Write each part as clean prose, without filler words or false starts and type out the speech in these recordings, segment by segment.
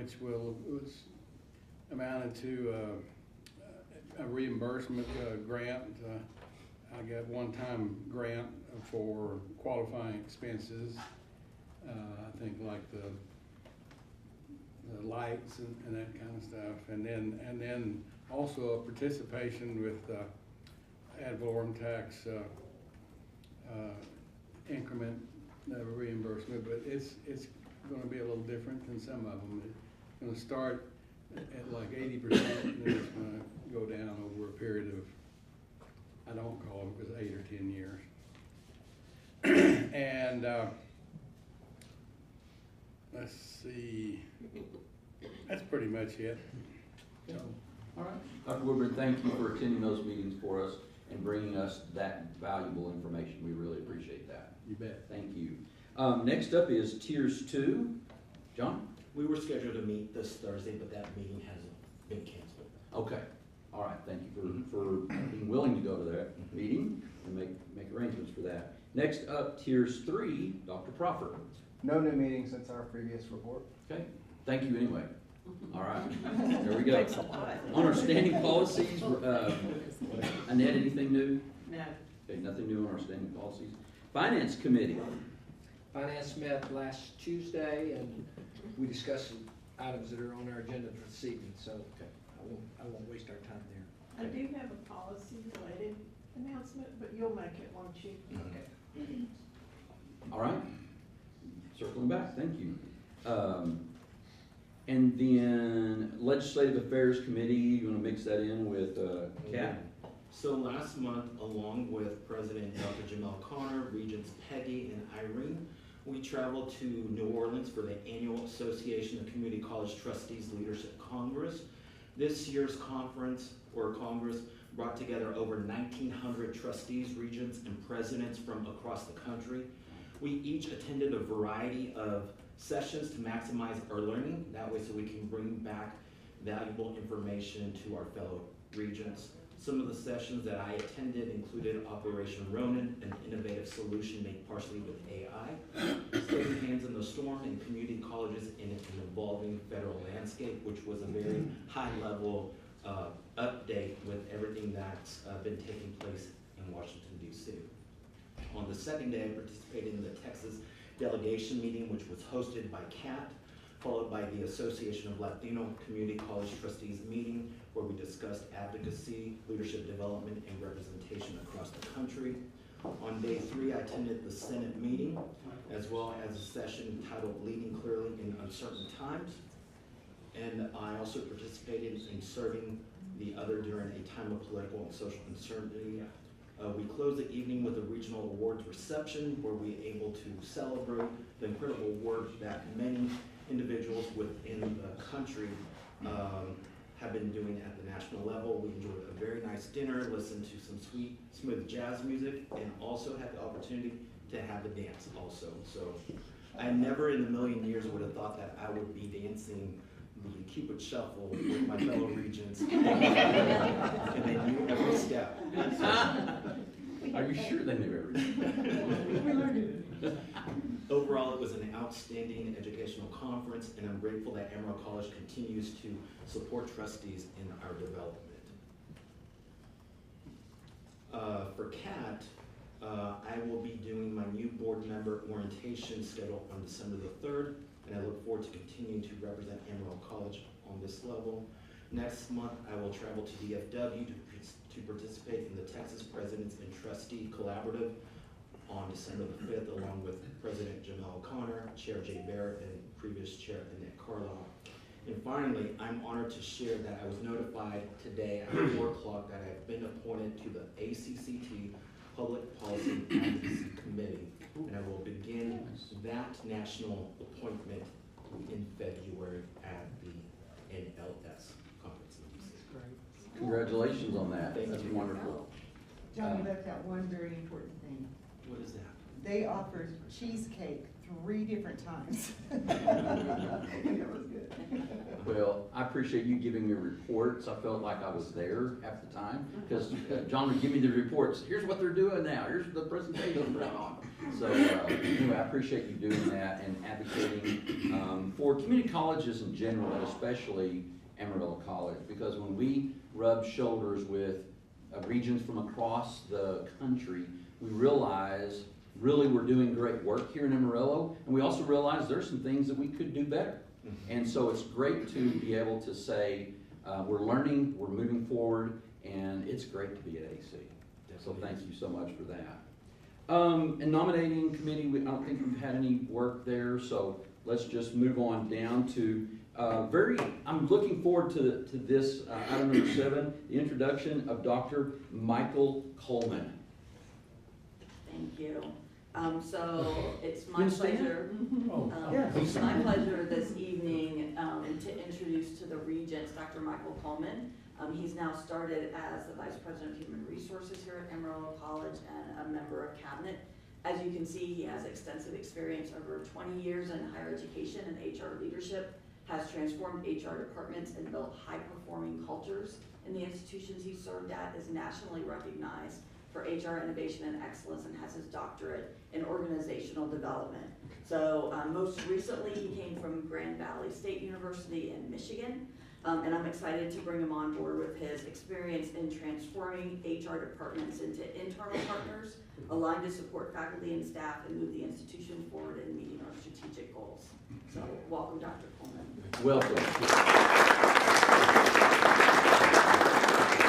which was amounted to a reimbursement grant. I got one-time grant for qualifying expenses. I think like the lights and that kind of stuff, and then also a participation with ad valorem tax increment reimbursement, but it's going to be a little different than some of them. It's going to start at like 80%, and then it's going to go down over a period of, I don't call it, because 8 or 10 years. And let's see, that's pretty much it. So. All right. Dr. Woodburn, thank you for attending those meetings for us and bringing us that valuable information. We really appreciate that. You bet. Thank you. Next up is Tiers 2. John? We were scheduled to meet this Thursday, but that meeting hasn't been canceled. Okay. All right. Thank you for being willing to go to that meeting and make arrangements for that. Next up, Tiers 3, Dr. Proffer. No new meetings since our previous report. Okay. Thank you anyway. All right. There we go. On our standing policies, Annette, anything new? No. Okay, nothing new on our standing policies. Finance Committee. Finance met last Tuesday, and we discussed some items that are on our agenda for this evening, so I won't waste our time there. I do have a policy-related announcement, but you'll make it, won't you? Okay. All right. Circling back, thank you. And then Legislative Affairs Committee, you want to mix that in with Kat? So last month, along with President Dr. Jamel Connor, Regents Peggy and Irene, we traveled to New Orleans for the annual Association of Community College Trustees Leadership Congress. This year's congress brought together over 1,900 trustees, regents, and presidents from across the country. We each attended a variety of sessions to maximize our learning, that way so we can bring back valuable information to our fellow regents. Some of the sessions that I attended included Operation Ronin, an innovative solution made partially with AI, Steady Hands in the Storm, and community colleges in an evolving federal landscape, which was a very high-level update with everything that's been taking place in Washington, D.C. On the second day, I participated in the Texas delegation meeting, which was hosted by CAT, followed by the Association of Latino Community College Trustees meeting, where we discussed advocacy, leadership development, and representation across the country. On day 3, I attended the Senate meeting, as well as a session titled Leading Clearly in Uncertain Times. And I also participated in serving the other during a time of political and social uncertainty. We closed the evening with a regional awards reception, where we were able to celebrate the incredible work that many individuals within the country have been doing at the national level. We enjoyed a very nice dinner, listened to some sweet, smooth jazz music, and also had the opportunity to have a dance also. So I never in a million years would have thought that I would be dancing the Cupid Shuffle with my fellow regents. And they knew every step. Are you sure they knew everything? We learned it. Overall, it was an outstanding educational conference, and I'm grateful that Amarillo College continues to support trustees in our development. For CAT, I will be doing my new board member orientation scheduled on December the 3rd, and I look forward to continuing to represent Amarillo College on this level. Next month, I will travel to DFW to participate in the Texas Presidents and Trustee Collaborative on December the 5th, along with President Jamel O'Connor, Chair Jay Barrett, and previous Chair Annette Carlisle. And finally, I'm honored to share that I was notified today at 4 o'clock that I've been appointed to the ACCT Public Policy Advocacy Committee, and I will begin that national appointment in February at the NLS conference in DC. Congratulations on that. Thank That's you. wonderful. John, you left out one very important thing. What is that? They offered cheesecake 3 different times. That was good. Well, I appreciate you giving me reports. I felt like I was there half the time, because John would give me the reports. Here's what they're doing now. Here's the presentation going on. So anyway, I appreciate you doing that and advocating for for community colleges in general, and especially Amarillo College, because when we rub shoulders with regents from across the country, we realize really we're doing great work here in Amarillo, and we also realize there's some things that we could do better. And so it's great to be able to say, we're learning, we're moving forward, and it's great to be at AC. So thank you so much for that. And nominating committee, I don't think we've had any work there, so let's just move on down to I'm looking forward to this item number 7, the introduction of Dr. Michael Coleman. Thank you. So it's my You stand? pleasure, it's my pleasure this evening to introduce to the Regents Dr. Michael Coleman. He's now started as the Vice President of Human Resources here at Amarillo College and a member of Cabinet. As you can see, he has extensive experience over 20 years in higher education and HR leadership, has transformed HR departments and built high-performing cultures in the institutions he served at, is nationally recognized for HR innovation and excellence, and has his doctorate in organizational development. So most recently, he came from Grand Valley State University in Michigan, and I'm excited to bring him on board with his experience in transforming HR departments into internal partners, aligned to support faculty and staff and move the institution forward in meeting our strategic goals. So welcome, Dr. Coleman. Welcome.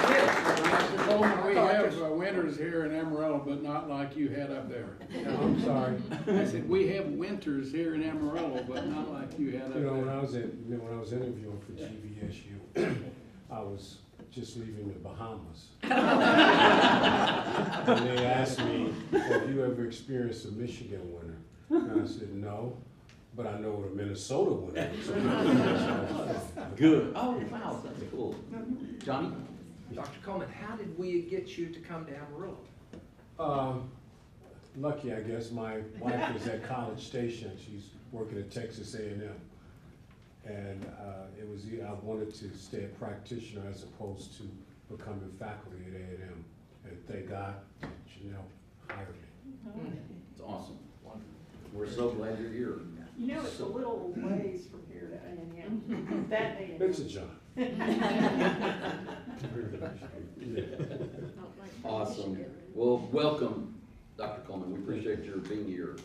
Mr. Coleman, we have winters here in Amarillo, but not like you had up there. I'm sorry. I said, we have winters here in Amarillo, but not like you had up You know, when there. I was interviewing for GVSU, I was just leaving the Bahamas. And they asked me, have you ever experienced a Michigan winter? And I said, no, but I know what a Minnesota winter is. Good. Oh, wow, that's cool. Johnny? Dr. Coleman, how did we get you to come to Amarillo? Lucky, I guess. My wife is at College Station. She's working at Texas A&M. And I wanted to stay a practitioner as opposed to becoming faculty at A&M. And thank God Janelle hired me. It's awesome. We're so glad you're here. You know, it's a little ways from here to A&M, that A&M. It's a John. Awesome. Well, welcome, Dr. Coleman. We appreciate your being here.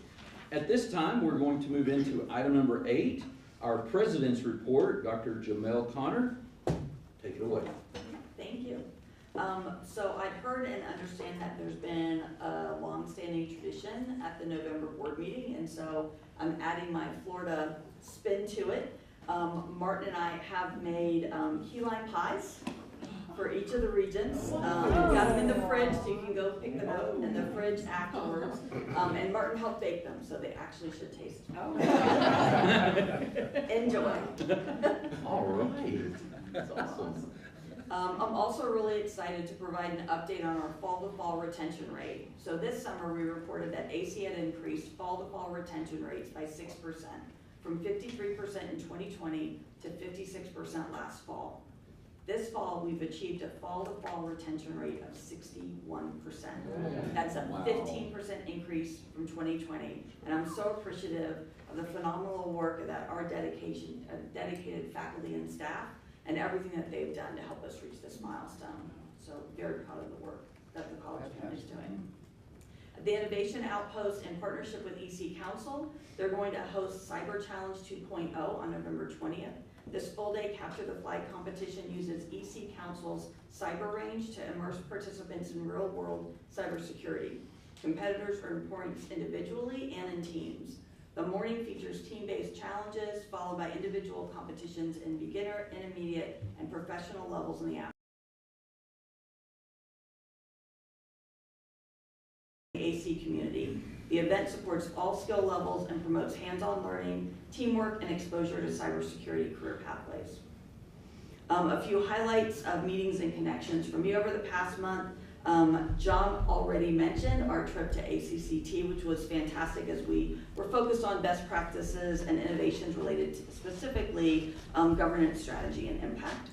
At this time, we're going to move into item number 8, our President's Report. Dr. Jamel Connor, take it away. Thank you. So I've heard and understand that there's been a long-standing tradition at the November board meeting, and so I'm adding my Florida spin to it. Martin and I have made key lime pies for each of the regents. Got them in the fridge, so you can go pick them up in the fridge afterwards. And Martin helped bake them, so they actually should taste. Enjoy. All right. That's awesome. I'm also really excited to provide an update on our fall-to-fall retention rate. So this summer, we reported that AC had increased fall-to-fall retention rates by 6%, from 53% in 2020 to 56% last fall. This fall, we've achieved a fall-to-fall retention rate of 61%. That's a 15% increase from 2020, and I'm so appreciative of the phenomenal work that our dedicated faculty and staff and everything that they've done to help us reach this milestone. So very proud of the work that the college is doing. The Innovation Outpost, in partnership with EC Council, they're going to host Cyber Challenge 2.0 on November 20th. This full-day Capture the Flag competition uses EC Council's cyber range to immerse participants in real-world cybersecurity. Competitors earn points individually and in teams. The morning features team-based challenges, followed by individual competitions in beginner, intermediate, and professional levels in the AC community. The event supports all skill levels and promotes hands-on learning, teamwork, and exposure to cybersecurity career pathways. A few highlights of meetings and connections from me over the past month. John already mentioned our trip to ACCT, which was fantastic as we were focused on best practices and innovations related to specifically governance strategy and impact.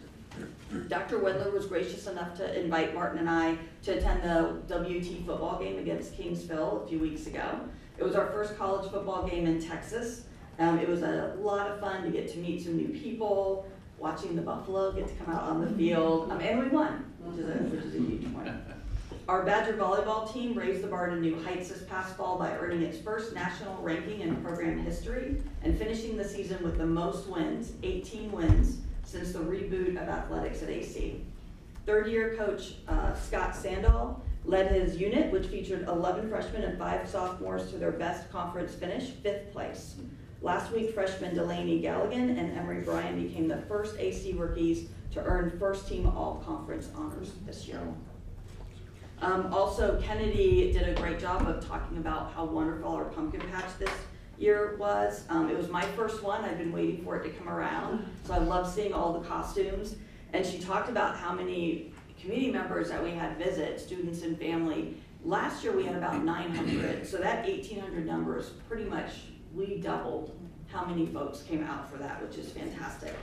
Dr. Wedler was gracious enough to invite Martin and I to attend the WT football game against Kingsville a few weeks ago. It was our first college football game in Texas. It was a lot of fun to get to meet some new people, watching the Buffalo get to come out on the field, and we won, which is a huge point. Our Badger volleyball team raised the bar to new heights this past fall by earning its first national ranking in program history and finishing the season with the most wins, 18 wins, since the reboot of athletics at AC. Third-year coach Scott Sandahl led his unit, which featured 11 freshmen and 5 sophomores to their best conference finish, 5th place. Last week, freshman Delaney Galligan and Emery Bryan became the first AC rookies to earn first-team all-conference honors this year. Also, Kennedy did a great job of talking about how wonderful our pumpkin patch this year was. It was my first one. I've been waiting for it to come around, so I love seeing all the costumes. And she talked about how many community members that we had visit, students and family. Last year we had about 900, so that 1,800 number is pretty much, we doubled how many folks came out for that, which is fantastic.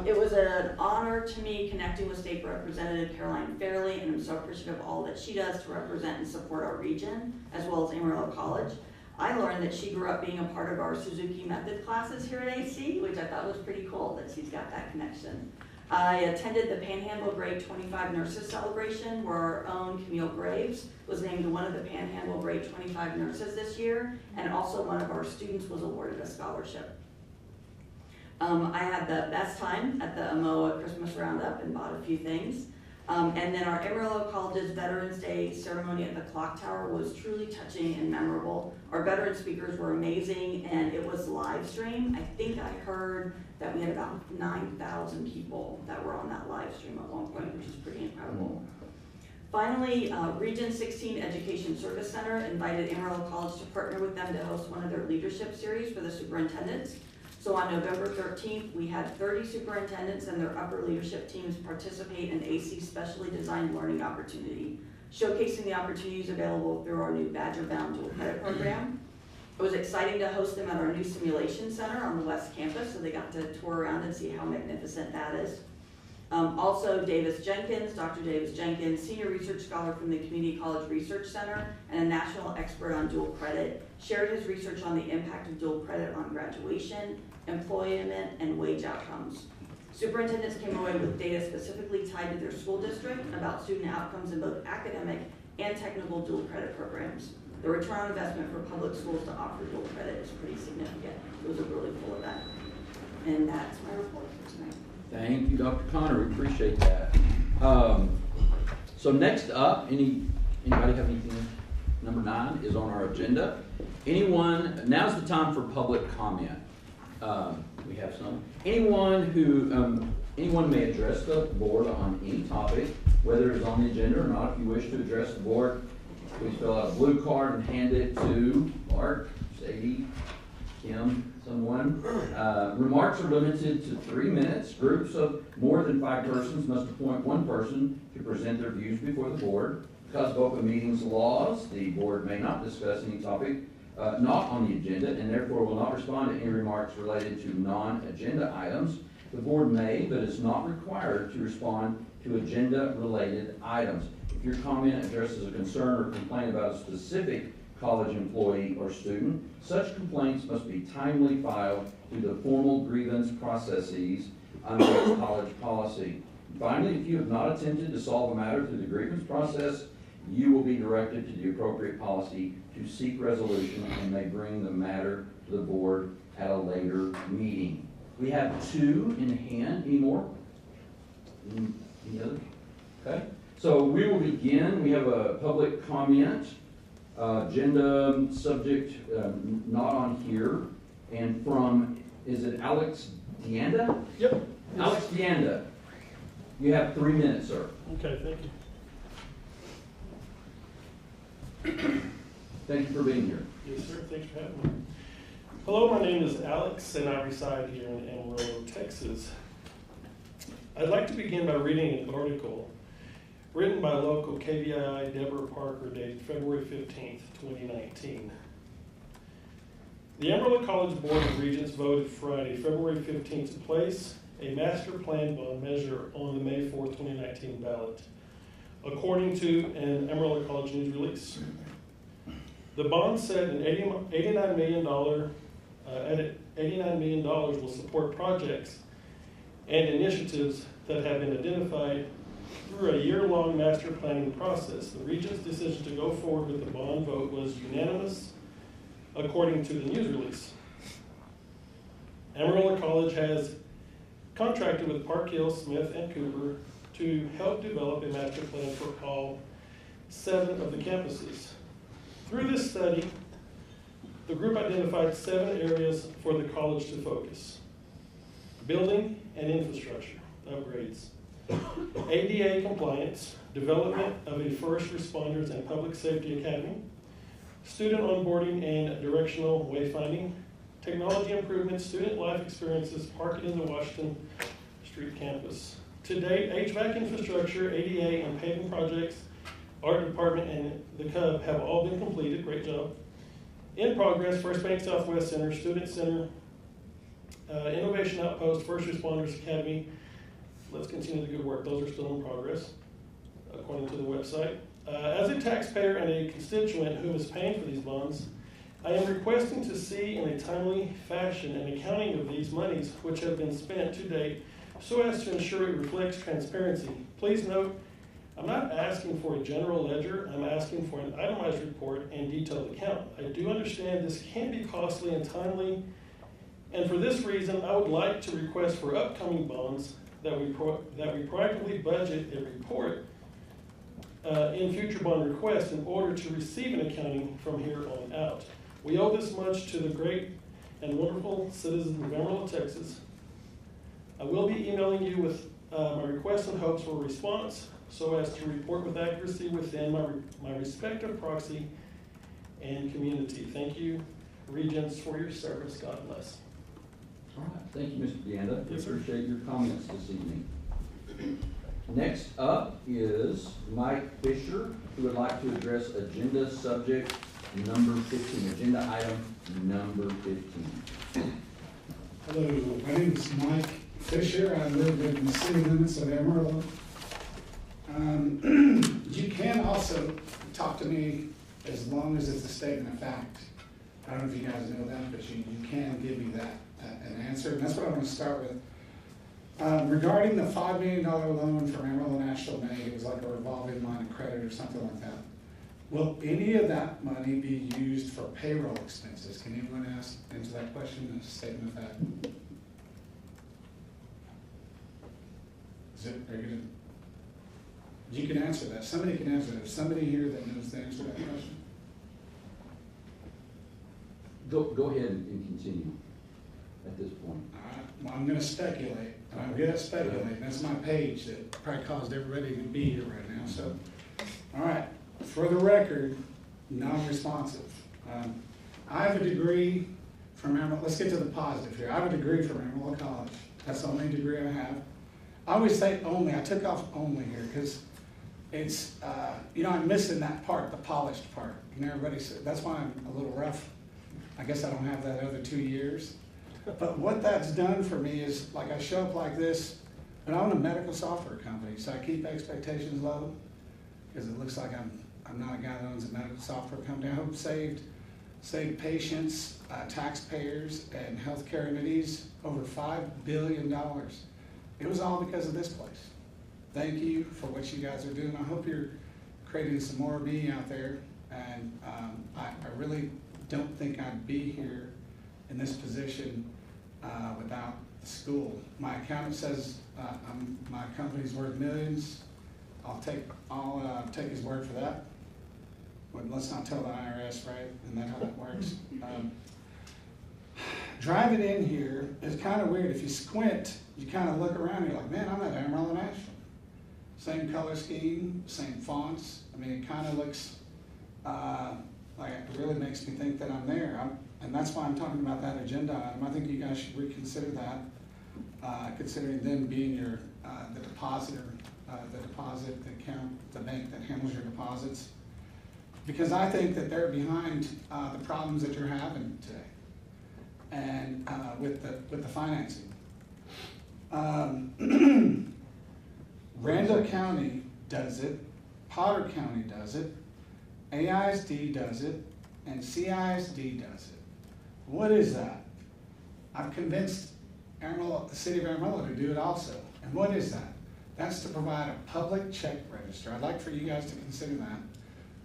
It was an honor to me connecting with State Representative Caroline Fairley, and I'm so appreciative of all that she does to represent and support our region, as well as Amarillo College. I learned that she grew up being a part of our Suzuki method classes here at AC, which I thought was pretty cool that she's got that connection. I attended the Panhandle Grade 25 Nurses Celebration, where our own Camille Graves was named one of the Panhandle Grade 25 nurses this year, and also one of our students was awarded a scholarship. I had the best time at the AMOA Christmas Roundup and bought a few things. And then our Amarillo College's Veterans Day ceremony at the Clock Tower was truly touching and memorable. Our veteran speakers were amazing, and it was live stream. I think I heard that we had about 9,000 people that were on that live stream at one point, which is pretty incredible. Finally, Region 16 Education Service Center invited Amarillo College to partner with them to host one of their leadership series for the superintendents. So on November 13th, we had 30 superintendents and their upper leadership teams participate in AC's specially designed learning opportunity, showcasing the opportunities available through our new Badger-bound dual credit program. It was exciting to host them at our new simulation center on the West Campus, so they got to tour around and see how magnificent that is. Also, Dr. Davis Jenkins, senior research scholar from the Community College Research Center and a national expert on dual credit, shared his research on the impact of dual credit on graduation, employment, and wage outcomes. Superintendents came away with data specifically tied to their school district about student outcomes in both academic and technical dual credit programs. The return on investment for public schools to offer dual credit is pretty significant. It was a really cool event. And that's my report for tonight. Thank you, Dr. Connor, we appreciate that. So next up, anybody have anything? Number 9 is on our agenda. Now's the time for public comment. We have some. Anyone may address the board on any topic, whether it's on the agenda or not. If you wish to address the board, please fill out a blue card and hand it to Mark, Sadie, Kim, someone. Remarks are limited to 3 minutes. Groups of more than 5 persons must appoint 1 person to present their views before the board. Because of open meetings laws, the board may not discuss any topic not on the agenda, and therefore will not respond to any remarks related to non-agenda items. The board may, but is not required to respond to agenda-related items. If your comment addresses a concern or complaint about a specific college employee or student, such complaints must be timely filed through the formal grievance processes under college policy. Finally, if you have not attempted to solve a matter through the grievance process, you will be directed to the appropriate policy to seek resolution and may bring the matter to the board at a later meeting. We have 2 in hand. Any more? Any others? Okay. So we will begin. We have a public comment. Agenda subject not on here. And from, is it Alex Deanda? Yep. Alex Deanda. You have 3 minutes, sir. Okay, thank you. Thank you for being here. Yes, sir. Thanks for having me. Hello, my name is Alex, and I reside here in Amarillo, Texas. I'd like to begin by reading an article written by local KVII Deborah Parker dated February 15th, 2019. The Amarillo College Board of Regents voted Friday, February 15th, to place a master plan bond measure on the May 4th, 2019 ballot, according to an Amarillo College news release. The bond set an $89 million At $89 million will support projects and initiatives that have been identified through a year-long master planning process. The Regents' decision to go forward with the bond vote was unanimous, according to the news release. Amarillo College has contracted with Park Hill, Smith, and Cooper to help develop a master plan for all 7 of the campuses. Through this study, the group identified 7 areas for the college to focus: building and infrastructure upgrades, ADA compliance, development of a first responders and public safety academy, student onboarding and directional wayfinding, technology improvements, student life experiences, parking in the Washington Street campus. To date, HVAC infrastructure, ADA, and paving projects, art department, and the Cub have all been completed. Great job. In progress, First Bank Southwest Center, Student Center, Innovation Outpost, First Responders Academy. Let's continue the good work. Those are still in progress, according to the website. As a taxpayer and a constituent who is paying for these bonds, I am requesting to see in a timely fashion an accounting of these monies which have been spent to date so as to ensure it reflects transparency. Please note, I'm not asking for a general ledger. I'm asking for an itemized report and detailed account. I do understand this can be costly and timely, and for this reason, I would like to request for upcoming bonds that we proactively budget a report in future bond requests in order to receive an accounting from here on out. We owe this much to the great and wonderful citizens of Amarillo, Texas. I will be emailing you with my requests and hopes for a response so as to report with accuracy within my respective proxy and community. Thank you, Regents, for your service. God bless. All right, thank you, Mr. Deanda. Yes, sir. Appreciate your comments this evening. Next up is Mike Fisher, who would like to address agenda subject number 15, agenda item number 15. Hello, my name is Mike Fisher. I live in the city limits of Amarillo. You can also talk to me as long as it's a statement of fact. I don't know if you guys know that, but you can give me that, an answer. And that's what I want to start with. Regarding the $5 million loan from Amarillo National Bank, it was like a revolving line of credit or something like that. Will any of that money be used for payroll expenses? Can anyone answer that question? A statement of fact. You can answer that. Somebody can answer that. Is somebody here that knows the answer to that question? Go ahead and continue at this point. Well, I'm going to speculate. I'm good at speculating. That's my page that probably caused everybody to be here right now. So, all right. For the record, non-responsive. I have a degree from Amarillo. Let's get to the positive here. I have a degree from Amarillo College. That's the only degree I have. I always say only. I took off only here because it's, I'm missing that part, the polished part. And everybody said, that's why I'm a little rough. I guess I don't have that other 2 years. But what that's done for me is, like, I show up like this, and I own a medical software company, so I keep expectations low because it looks like I'm not a guy that owns a medical software company. I hope saved patients, taxpayers, and healthcare entities over $5 billion. It was all because of this place. Thank you for what you guys are doing. I hope you're creating some more of me out there. And I really don't think I'd be here in this position without the school. My accountant says my company's worth millions. I'll take his word for that. But let's not tell the IRS, right? Isn't that how that works? Driving in here is kind of weird. If you squint, you kind of look around and you're like, man, I'm at Amarillo National. Same color scheme, same fonts. I mean, it kind of looks like it really makes me think that I'm there. And that's why I'm talking about that agenda item. I think you guys should reconsider that, considering them being your the depositor, the account, the bank that handles your deposits. Because I think that they're behind the problems that you're having today, and with the financing. Randall County does it, Potter County does it, AISD does it, and CISD does it. What is that? I've convinced Amarillo, the city of Amarillo to do it also. And what is that? That's to provide a public check register. I'd like for you guys to consider that,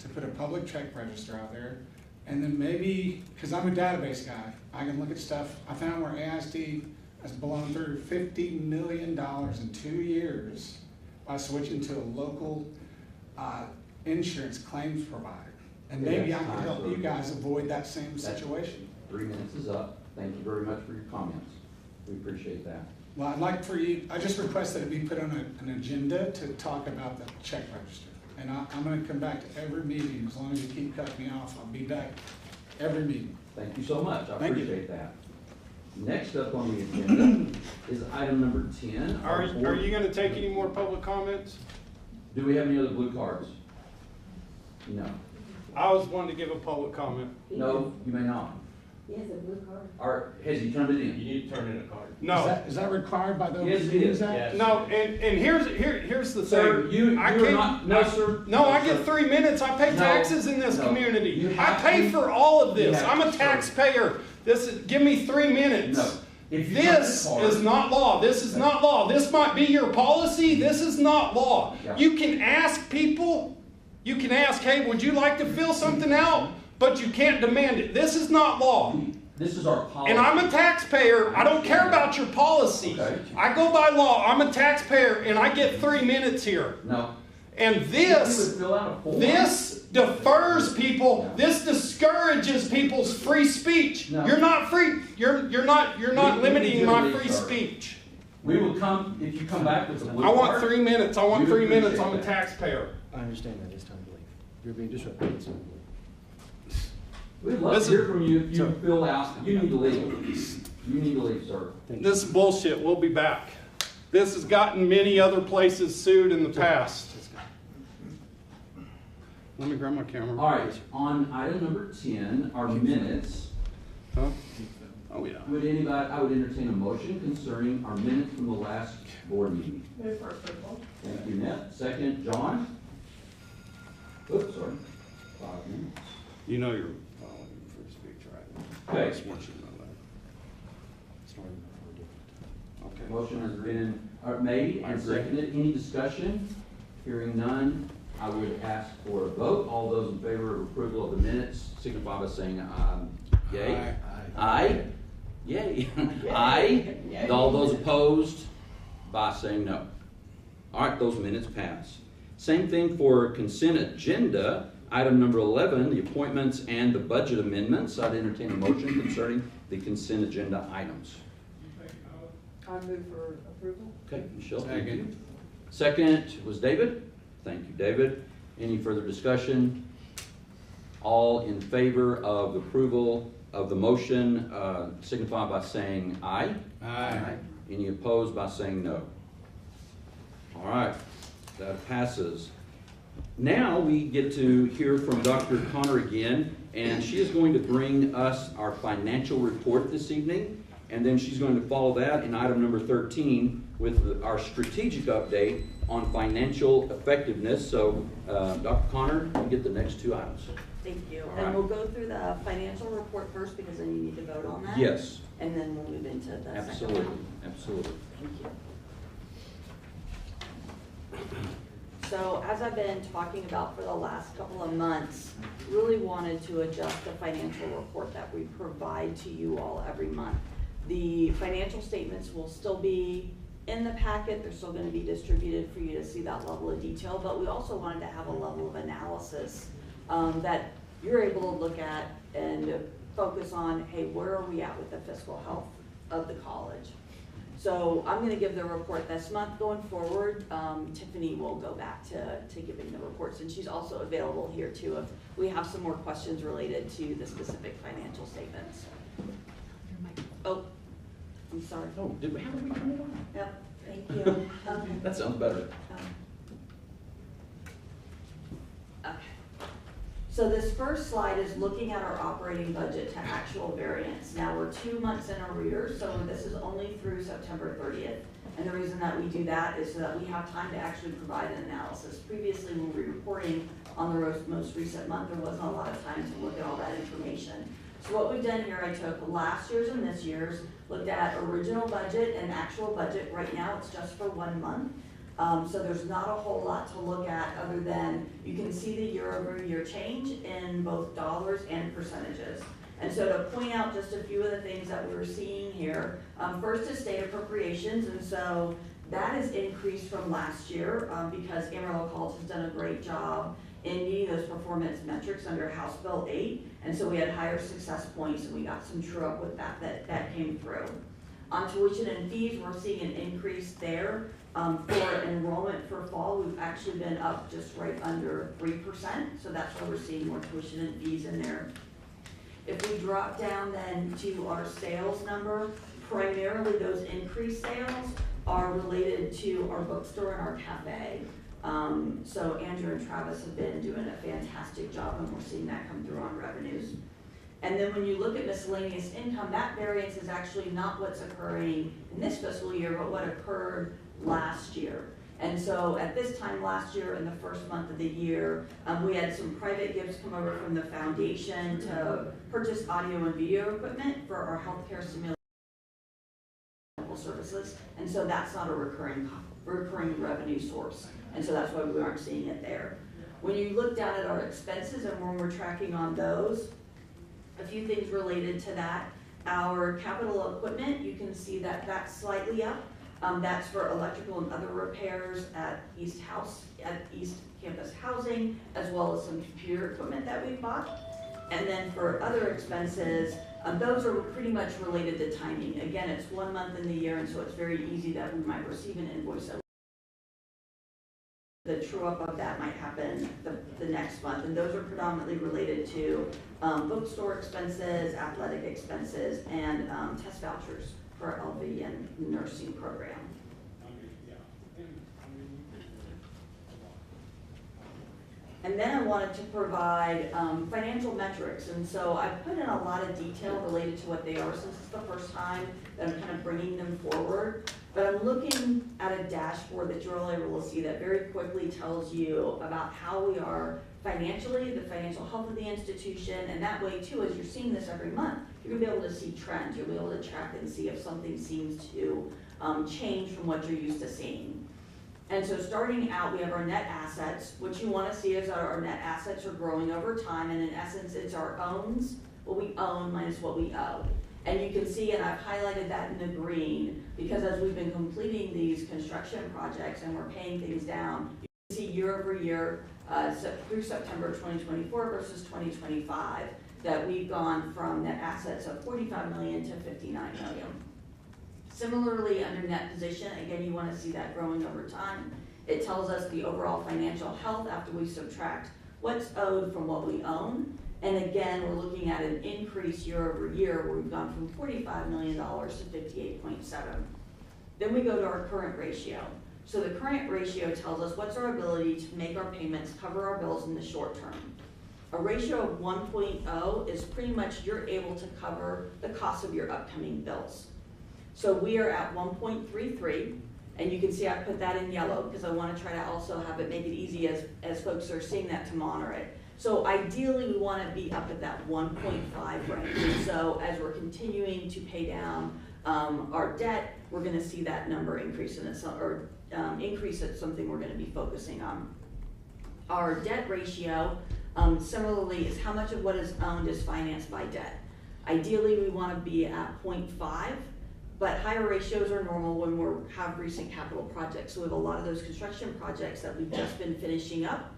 to put a public check register out there. And then maybe, because I'm a database guy, I can look at stuff. I found where AISD has blown through $50 million in 2 years by switching to a local insurance claims provider. And maybe I can help you guys avoid that same situation. 3 minutes is up. Thank you very much for your comments. We appreciate that. Well, I'd like for you, I just request that it be put on an agenda to talk about the check register. And I'm gonna come back to every meeting, as long as you keep cutting me off, I'll be back every meeting. Thank you so much. I Thank you. appreciate that. Next up on the agenda is item number 10. Are you gonna take any more public comments? Do we have any other blue cards? No. I was wanting to give a public comment. No, you may not. He has a blue card. Or has he turned it in? need to turn in a card. Is No, is that required by the Yes, Open it Meetings is. Act? yes. No, and here's the Sir, thing. you I are can't- not, no, sir. No, I sir. get 3 minutes. I pay No, taxes in this no. community. You I have pay to- for all of you this. have I'm a to, sir. taxpayer. Give me 3 minutes. No. If you turn This the card- is not law. This is not law. This might be your policy. This is not law. Yeah. You can ask people, you can ask, hey, would you like to fill something out? But you can't demand it. This is not law. This is our policy. And I'm a taxpayer. I don't care about your policy. Okay. I go by law. I'm a taxpayer and I get 3 minutes here. No. And You would this fill out a form. defers people. This discourages people's free speech. No. You're not free. You're not We limiting need you my to leave, free sir. speech. We will come, if you come back with a blue I want card, 3 minutes. I want We 3 minutes. appreciate I'm a that. taxpayer. I understand that, it's time to leave. You're being disruptive. We'd love This to is- hear from you if you fill out, you need to leave. You need to leave, sir. This is bullshit. We'll be back. This has gotten many other places sued in the past. Let me grab my camera. All right, on item number 10, our minutes, Huh? Oh, yeah. would anybody, I would entertain a motion concerning our minutes from the last board meeting. Move for approval. Thank you, Net. Second, John? Oops, sorry. 5 minutes. You know you're following free speech, right? Okay. I just want you to know that. Okay. Motion has been made I and agree. seconded. Any discussion? Hearing none, I would ask for a vote. All those in favor of approval of the minutes signify by saying yay. Aye. Yay. Aye. All those opposed by saying no. All right, those minutes pass. Same thing for consent agenda. Item number 11, the appointments and the budget amendments. I'd entertain a motion concerning the consent agenda items. I move for approval. Okay, Michelle, thank you. Second. Second was David. Thank you, David. Any further discussion? All in favor of the approval of the motion signify by saying aye. Aye. Any opposed by saying no? All right, that passes. Now we get to hear from Dr. Connor again, and she is going to bring us our financial report this evening, and then she's going to follow that in item number 13 with our strategic update on financial effectiveness. So, Dr. Connor, you get the next 2 items. Thank you. All And right. we'll go through the financial report first because then you need to vote on that. Yes, And then we'll move into the second absolutely, one. absolutely. Thank you. So as I've been talking about for the last couple of months, really wanted to adjust the financial report that we provide to you all every month. The financial statements will still be in the packet, they're still gonna be distributed for you to see that level of detail, but we also wanted to have a level of analysis that you're able to look at and focus on, hey, where are we at with the fiscal health of the college? So I'm gonna give the report this month. Going forward, Tiffany will go back to giving the reports, and she's also available here too if we have some more questions related to the specific financial statements. Oh, I'm sorry. Oh, did we, how did we turn it on? Yep, thank you. Okay. That sounds better. Okay. So this first slide is looking at our operating budget to actual variance. Now, we're 2 months in arrears, so this is only through September 30th. And the reason that we do that is so that we have time to actually provide an analysis. Previously, when we were reporting on the most recent month, there wasn't a lot of time to look at all that information. So what we've done here, I took last year's and this year's, looked at original budget and actual budget. Right now, it's just for 1 month. So there's not a whole lot to look at other than you can see the year-over-year change in both dollars and percentages. And so to point out just a few of the things that we're seeing here, first is state appropriations, and so that has increased from last year because Amarillo College has done a great job in meeting those performance metrics under House Bill 8, and so we had higher success points and we got some true up with that came through. On tuition and fees, we're seeing an increase there. For enrollment for fall, we've actually been up just right under 3%, so that's why we're seeing more tuition and fees in there. If we drop down then to our sales number, primarily those increased sales are related to our bookstore and our cafe. So Andrew and Travis have been doing a fantastic job and we're seeing that come through on revenues. And then when you look at miscellaneous income, that variance is actually not what's occurring in this fiscal year, but what occurred last year. And so at this time last year, in the first month of the year, we had some private gifts come over from the foundation to purchase audio and video equipment for our healthcare simulation services. And so that's not a recurring revenue source. And so that's why we aren't seeing it there. When you look down at our expenses and when we're tracking on those, a few things related to that. Our capital equipment, you can see that that's slightly up. That's for electrical and other repairs at East Campus Housing, as well as some computer equipment that we bought. And then for other expenses, those are pretty much related to timing. Again, it's 1 month in the year, and so it's very easy that we might receive an invoice. The true up of that might happen the next month, and those are predominantly related to bookstore expenses, athletic expenses, and test vouchers for our LVN nursing program. And then I wanted to provide financial metrics, and so I've put in a lot of detail related to what they are since it's the first time that I'm kind of bringing them forward. But I'm looking at a dashboard that you're all able to see that very quickly tells you about how we are financially, the financial health of the institution, and that way too, as you're seeing this every month, you're gonna be able to see trends. You'll be able to track and see if something seems to change from what you're used to seeing. And so starting out, we have our net assets. What you want to see is our net assets are growing over time, and in essence, it's our owns, what we own minus what we owe. And you can see, and I've highlighted that in the green, because as we've been completing these construction projects and we're paying things down, you can see year over year, through September 2024 versus 2025, that we've gone from net assets of 45 million to 59 million. Similarly, under net position, again, you want to see that growing over time. It tells us the overall financial health after we subtract what's owed from what we own. And again, we're looking at an increase year over year where we've gone from $45 million to 58.7. Then we go to our current ratio. So the current ratio tells us what's our ability to make our payments, cover our bills in the short term. A ratio of 1.0 is pretty much you're able to cover the cost of your upcoming bills. So we are at 1.33, and you can see I put that in yellow because I want to try to also have it make it easy as folks are seeing that to monitor it. So ideally we want to be up at that 1.5 range. So as we're continuing to pay down our debt, we're going to see that number increase, and it's increase at something we're going to be focusing on. Our debt ratio, similarly, is how much of what is owned is financed by debt. Ideally we want to be at 0.5. But higher ratios are normal when we have recent capital projects. So we have a lot of those construction projects that we've just been finishing up.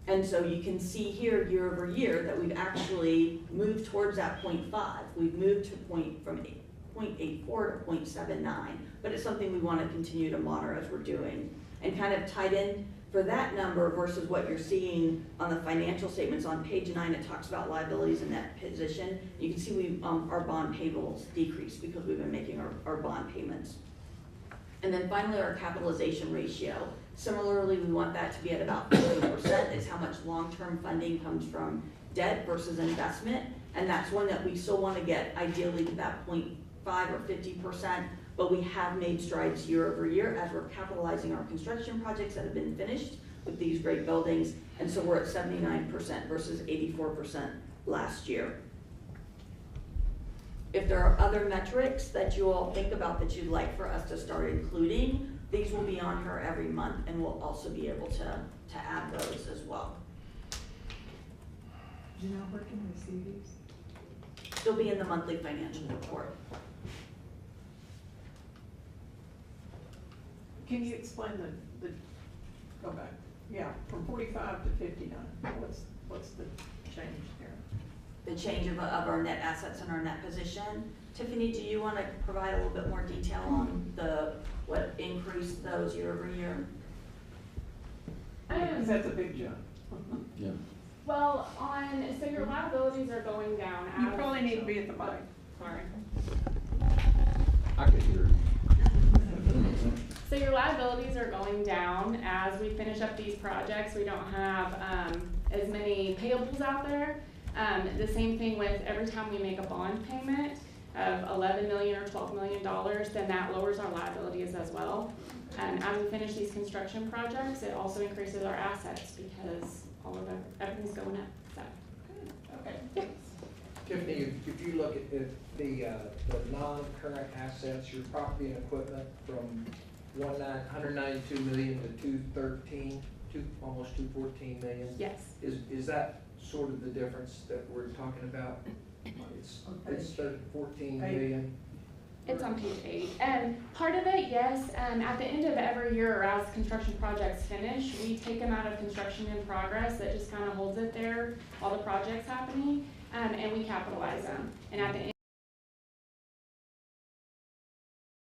And so you can see here year over year that we've actually moved towards that 0.5. We've moved to from 0.84 to 0.79, but it's something we want to continue to monitor as we're doing. And kind of tied in for that number versus what you're seeing on the financial statements on page 9, it talks about liabilities in that position. You can see our bond payables decreased because we've been making our bond payments. And then finally, our capitalization ratio. Similarly, we want that to be at about 40%. It's how much long-term funding comes from debt versus investment. And that's one that we still want to get ideally to that 0.5 or 50%. But we have made strides year over year as we're capitalizing our construction projects that have been finished with these great buildings. And so we're at 79% versus 84% last year. If there are other metrics that you all think about that you'd like for us to start including, these will be on her every month, and we'll also be able to add those as well. Janelle, where can we see these? They'll be in the monthly financial report. Can you explain the, go back, yeah, from 45 to 59, what's the change there? The change of our net assets and our net position. Tiffany, do you want to provide a little bit more detail on what increased those year over year? Because that's a big jump. Yeah. Well, so your liabilities are going down. You probably need to be at the mic. Sorry. I could hear you. So your liabilities are going down as we finish up these projects. We don't have as many payables out there. The same thing with every time we make a bond payment of $11 million or $12 million, then that lowers our liabilities as well. And as we finish these construction projects, it also increases our assets because everything's going up. So. Okay. Tiffany, if you look at the non-current assets, your property and equipment from 192 million to 213, almost 214 million. Yes. Is that sort of the difference that we're talking about? It's 14 million. It's on page 8. And part of it, yes, at the end of every year or as construction projects finish, we take them out of construction in progress that just kind of holds it there while the project's happening, and we capitalize them. And at the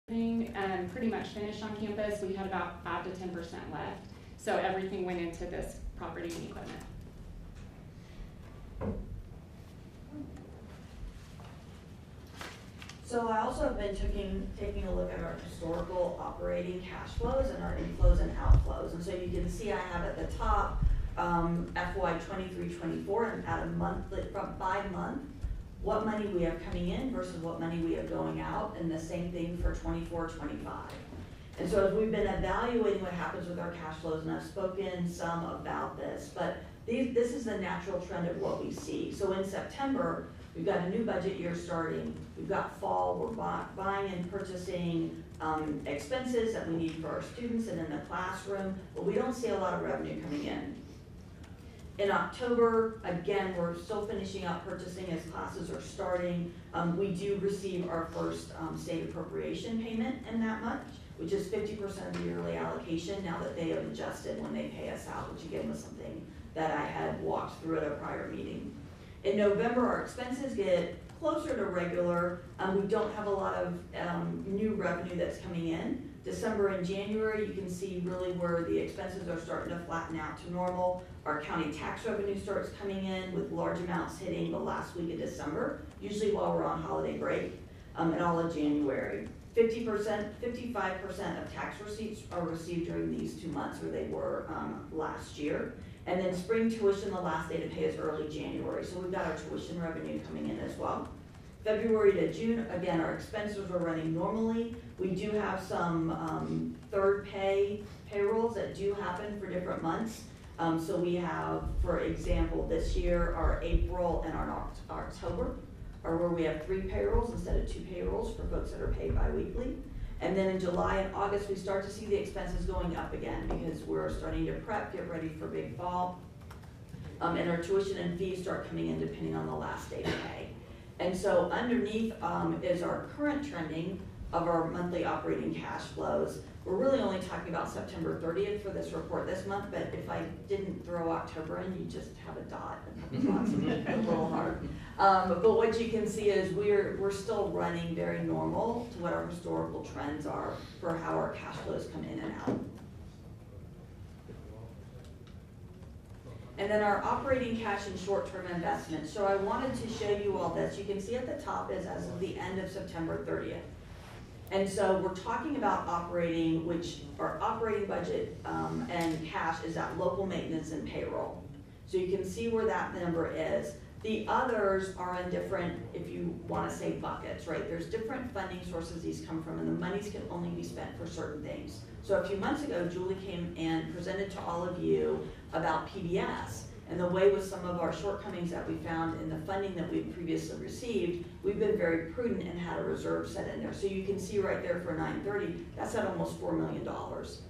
end, pretty much finished on campus, we had about 5 to 10% left. So everything went into this property and equipment. So I also have been taking a look at our historical operating cash flows and our inflows and outflows. And so you can see I have at the top FY 23-24 and at a monthly, by month, what money we have coming in versus what money we have going out, and the same thing for 24-25. And so as we've been evaluating what happens with our cash flows, and I've spoken some about this, but this is the natural trend of what we see. So in September, we've got a new budget year starting. We've got fall, we're buying and purchasing expenses that we need for our students and in the classroom, but we don't see a lot of revenue coming in. In October, again, we're still finishing up purchasing as classes are starting. We do receive our first state appropriation payment in that month, which is 50% of the yearly allocation now that they have adjusted when they pay us out, which again was something that I had walked through at a prior meeting. In November, our expenses get closer to regular. We don't have a lot of new revenue that's coming in. December and January, you can see really where the expenses are starting to flatten out to normal. Our county tax revenue starts coming in with large amounts hitting the last week of December, usually while we're on holiday break, and all of January. 55% of tax receipts are received during these 2 months where they were last year. And then spring tuition, the last day to pay is early January. So we've got our tuition revenue coming in as well. February to June, again, our expenses are running normally. We do have some third payrolls that do happen for different months. So we have, for example, this year, our April and our October are where we have 3 payrolls instead of 2 payrolls for folks that are paid bi-weekly. And then in July and August, we start to see the expenses going up again because we're starting to get ready for big fall. And our tuition and fees start coming in depending on the last day to pay. And so underneath is our current trending of our monthly operating cash flows. We're really only talking about September 30th for this report this month, but if I didn't throw October in, you just have a dot, a little hard. But what you can see is we're still running very normal to what our historical trends are for how our cash flows come in and out. And then our operating cash and short-term investments. So I wanted to show you all this. You can see at the top is as of the end of September 30th. And so we're talking about operating, which our operating budget and cash is at local maintenance and payroll. So you can see where that number is. The others are in different, if you want to say buckets, right? There's different funding sources these come from, and the monies can only be spent for certain things. So a few months ago, Julie came and presented to all of you about PBS. And the way with some of our shortcomings that we found in the funding that we've previously received, we've been very prudent and had a reserve set in there. So you can see right there for 9/30, that's at almost $4 million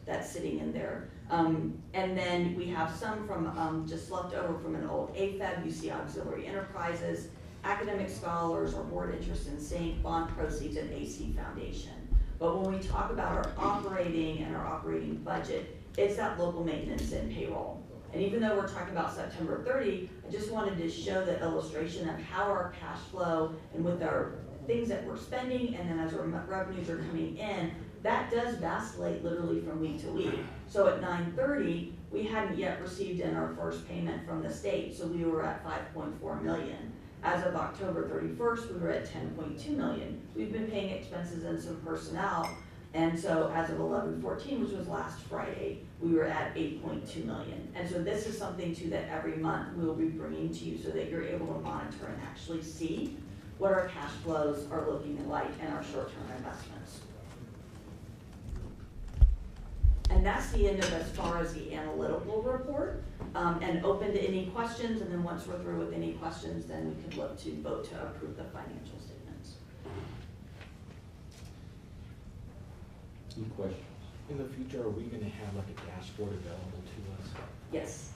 that's sitting in there. And then we have some from just left over from an old AFEB, UC Auxiliary Enterprises, academic scholars, or board interest in sync, bond proceeds, and AC Foundation. But when we talk about our operating and our operating budget, it's that local maintenance and payroll. And even though we're talking about September 30, I just wanted to show the illustration of how our cash flow and with our things that we're spending, and then as our revenues are coming in, that does vacillate literally from week to week. So at 9/30, we hadn't yet received in our first payment from the state, so we were at 5.4 million. As of October 31st, we were at 10.2 million. We've been paying expenses and some personnel, and so as of 11/14, which was last Friday, we were at 8.2 million. And so this is something too that every month we'll be bringing to you so that you're able to monitor and actually see what our cash flows are looking like and our short-term investments. And that's the end of as far as the analytical report, and open to any questions, and then once we're through with any questions, then we can look to vote to approve the financial statements. Any questions? In the future, are we gonna have like a dashboard available to us? Yes.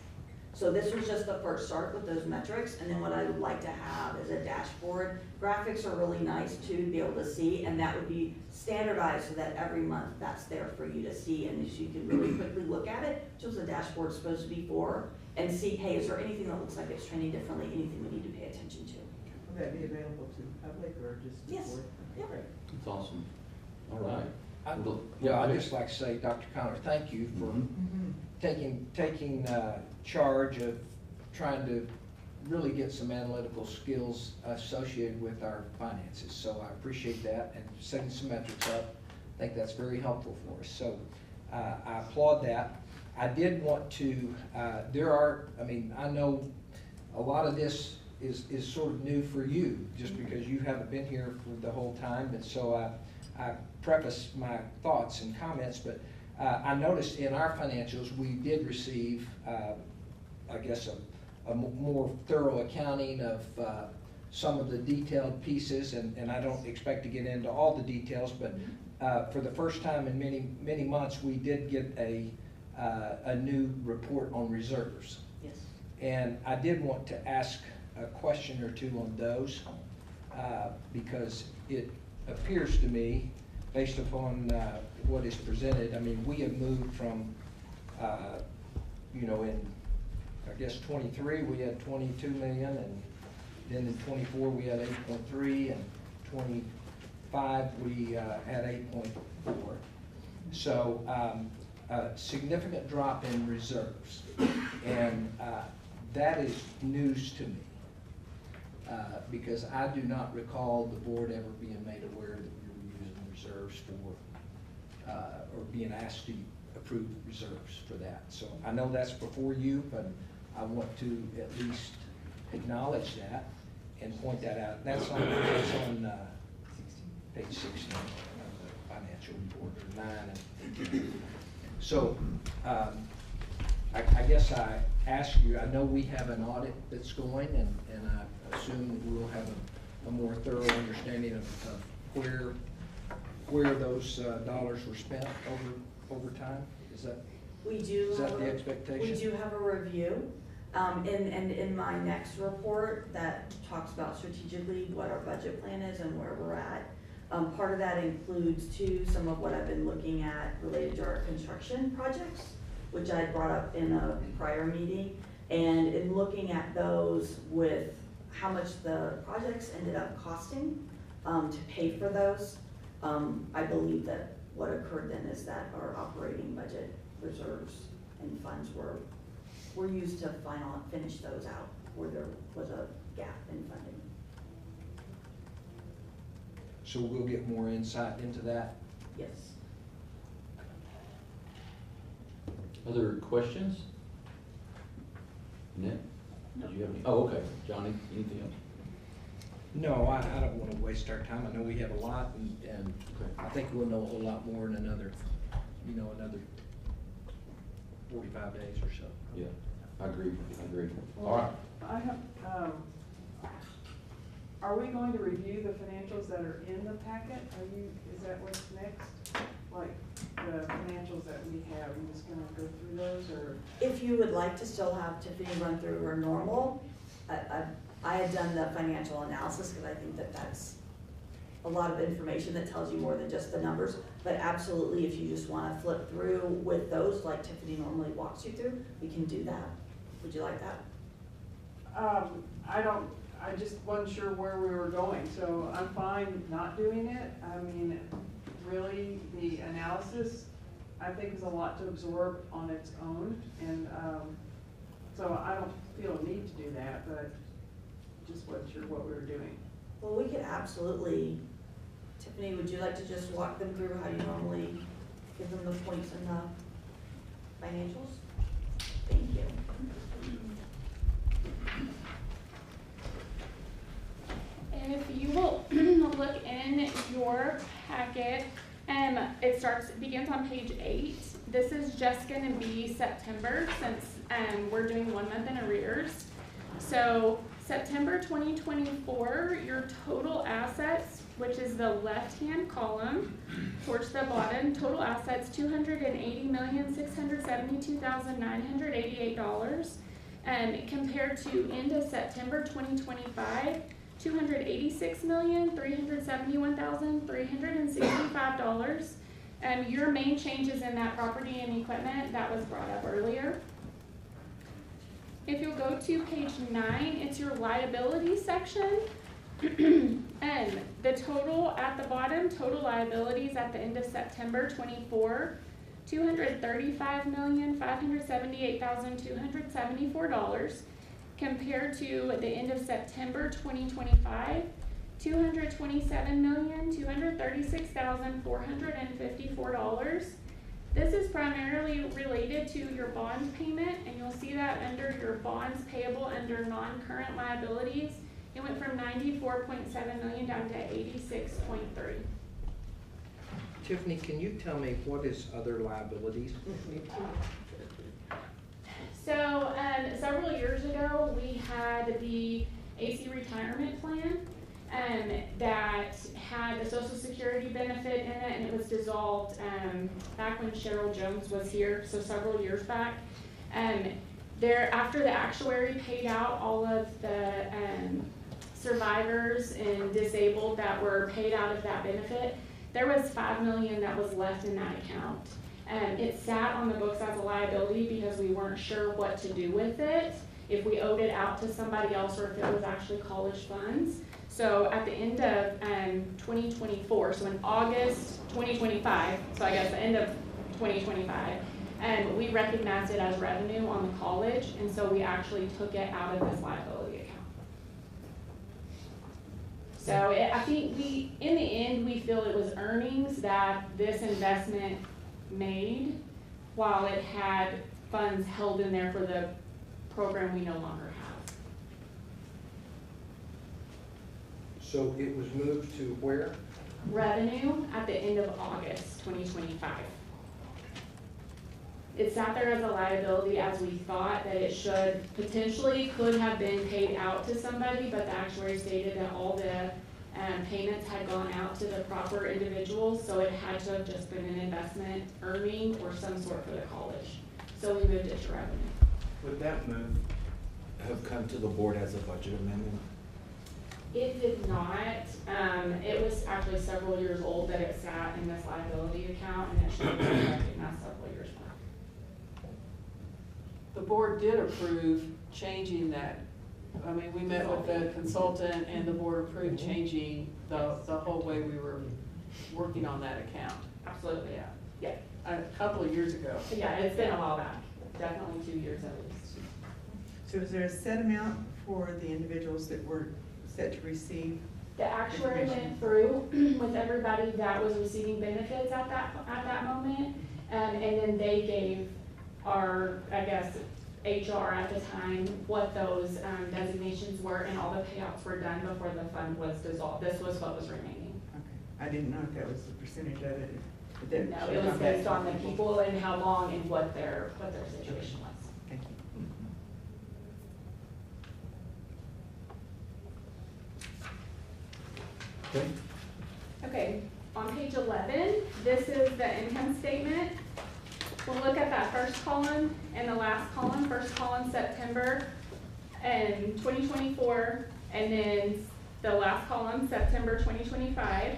So this was just the first start with those metrics, and then what I would like to have is a dashboard. Graphics are really nice too, to be able to see, and that would be standardized so that every month that's there for you to see, and so you can really quickly look at it, just as the dashboard's supposed to be for, and see, hey, is there anything that looks like it's trending differently, anything we need to pay attention to? Will that be available to the public or just the Yes. board? Yep. Great. That's awesome. All right. Yeah, I'd just like to say, Dr. Connor, thank you for taking charge of trying to really get some analytical skills associated with our finances. So I appreciate that, and setting some metrics up. I think that's very helpful for us. So I applaud that. I did want to, I know a lot of this is sort of new for you, just because you haven't been here for the whole time, and so I preface my thoughts and comments, but I noticed in our financials, we did receive, I guess, a more thorough accounting of some of the detailed pieces, and I don't expect to get into all the details, but for the first time in many months, we did get a new report on reserves. Yes. And I did want to ask a question or two on those, because it appears to me, based upon what is presented, I mean, we have moved from, in, I guess, 23, we had 22 million, and then in 24, we had 8.3, and 25, we had 8.4. So a significant drop in reserves, and that is news to me. Because I do not recall the board ever being made aware that we were using reserves for, or being asked to approve reserves for that. So I know that's before you, but I want to at least acknowledge that and point that out. That's on page 16 of the financial report, or 9 and 10. So I guess I ask you, I know we have an audit that's going, and I assume we'll have a more thorough understanding of where those dollars were spent over time. Is that the expectation? We do have a review. In my next report that talks about strategically what our budget plan is and where we're at. Part of that includes too some of what I've been looking at related to our construction projects, which I brought up in a prior meeting, and in looking at those with how much the projects ended up costing to pay for those. I believe that what occurred then is that our operating budget reserves and funds were used to finish those out where there was a gap in funding. So we'll get more insight into that? Yes. Other questions? Nick? Did you have any? Oh, okay. Johnny, anything else? No, I don't want to waste our time. I know we have a lot, and I think we'll know a whole lot more in another 45 days or so. Yeah. I agree. All right. I have, are we going to review the financials that are in the packet? Is that what's next? Like the financials that we have, are you just gonna go through those, or? If you would like to still have Tiffany run through her normal, I had done the financial analysis because I think that that's a lot of information that tells you more than just the numbers. But absolutely, if you just want to flip through with those like Tiffany normally walks you through, we can do that. Would you like that? I just wasn't sure where we were going, so I'm fine not doing it. I mean, really, the analysis, I think, is a lot to absorb on its own, and so I don't feel a need to do that, but just wasn't sure what we were doing. Well, we could absolutely, Tiffany, would you like to just walk them through how you normally give them the points in the financials? Thank you. If you will look in your packet, it begins on page 8. This is just going to be September since we're doing 1 month in arrears. So September 2024, your total assets, which is the left-hand column towards the bottom, total assets $280,672,988. Compared to end of September 2025, $286,371,365. Your main changes in that property and equipment that was brought up earlier. If you'll go to page 9, it's your liability section. And the total at the bottom, total liabilities at the end of September 24, $235,578,274. Compared to the end of September 2025, $227,236,454. This is primarily related to your bond payment, and you'll see that under your bonds payable under non-current liabilities. It went from $94.7 million down to $86.3. Tiffany, can you tell me what is other liabilities? So several years ago, we had the AC retirement plan that had the Social Security benefit in it, and it was dissolved back when Cheryl Jones was here, so several years back. After the actuary paid out all of the survivors and disabled that were paid out of that benefit, there was $5 million that was left in that account. It sat on the books as a liability because we weren't sure what to do with it, if we owed it out to somebody else or if it was actually college funds. So at the end of 2024, so in August 2025, so I guess the end of 2025, we recognized it as revenue on the college, and so we actually took it out of this liability account. So I think in the end, we feel it was earnings that this investment made while it had funds held in there for the program we no longer have. So it was moved to where? Revenue at the end of August 2025. It sat there as a liability as we thought that it could have been paid out to somebody, but the actuary stated that all the payments had gone out to the proper individuals, so it had to have just been an investment earning or some sort for the college. So we moved it to revenue. Would that move have come to the board as a budget amendment? It did not. It was actually several years old that it sat in this liability account, and it should have been recognized several years back. The board did approve changing that. I mean, we met with the consultant and the board approved changing the whole way we were working on that account. Absolutely, yeah. A couple of years ago. Yeah, it's been a while back, definitely 2 years at least. So is there a set amount for the individuals that were set to receive? The actuary went through with everybody that was receiving benefits at that moment, and then they gave our, I guess, HR at the time what those designations were, and all the payouts were done before the fund was dissolved. This was what was remaining. Okay, I didn't know if that was the percentage of it. No, it was based on the people and how long and what their situation was. Thank you. Okay. Okay, on page 11, this is the income statement. We'll look at that first column and the last column. First column, September and 2024, and then the last column, September 2025.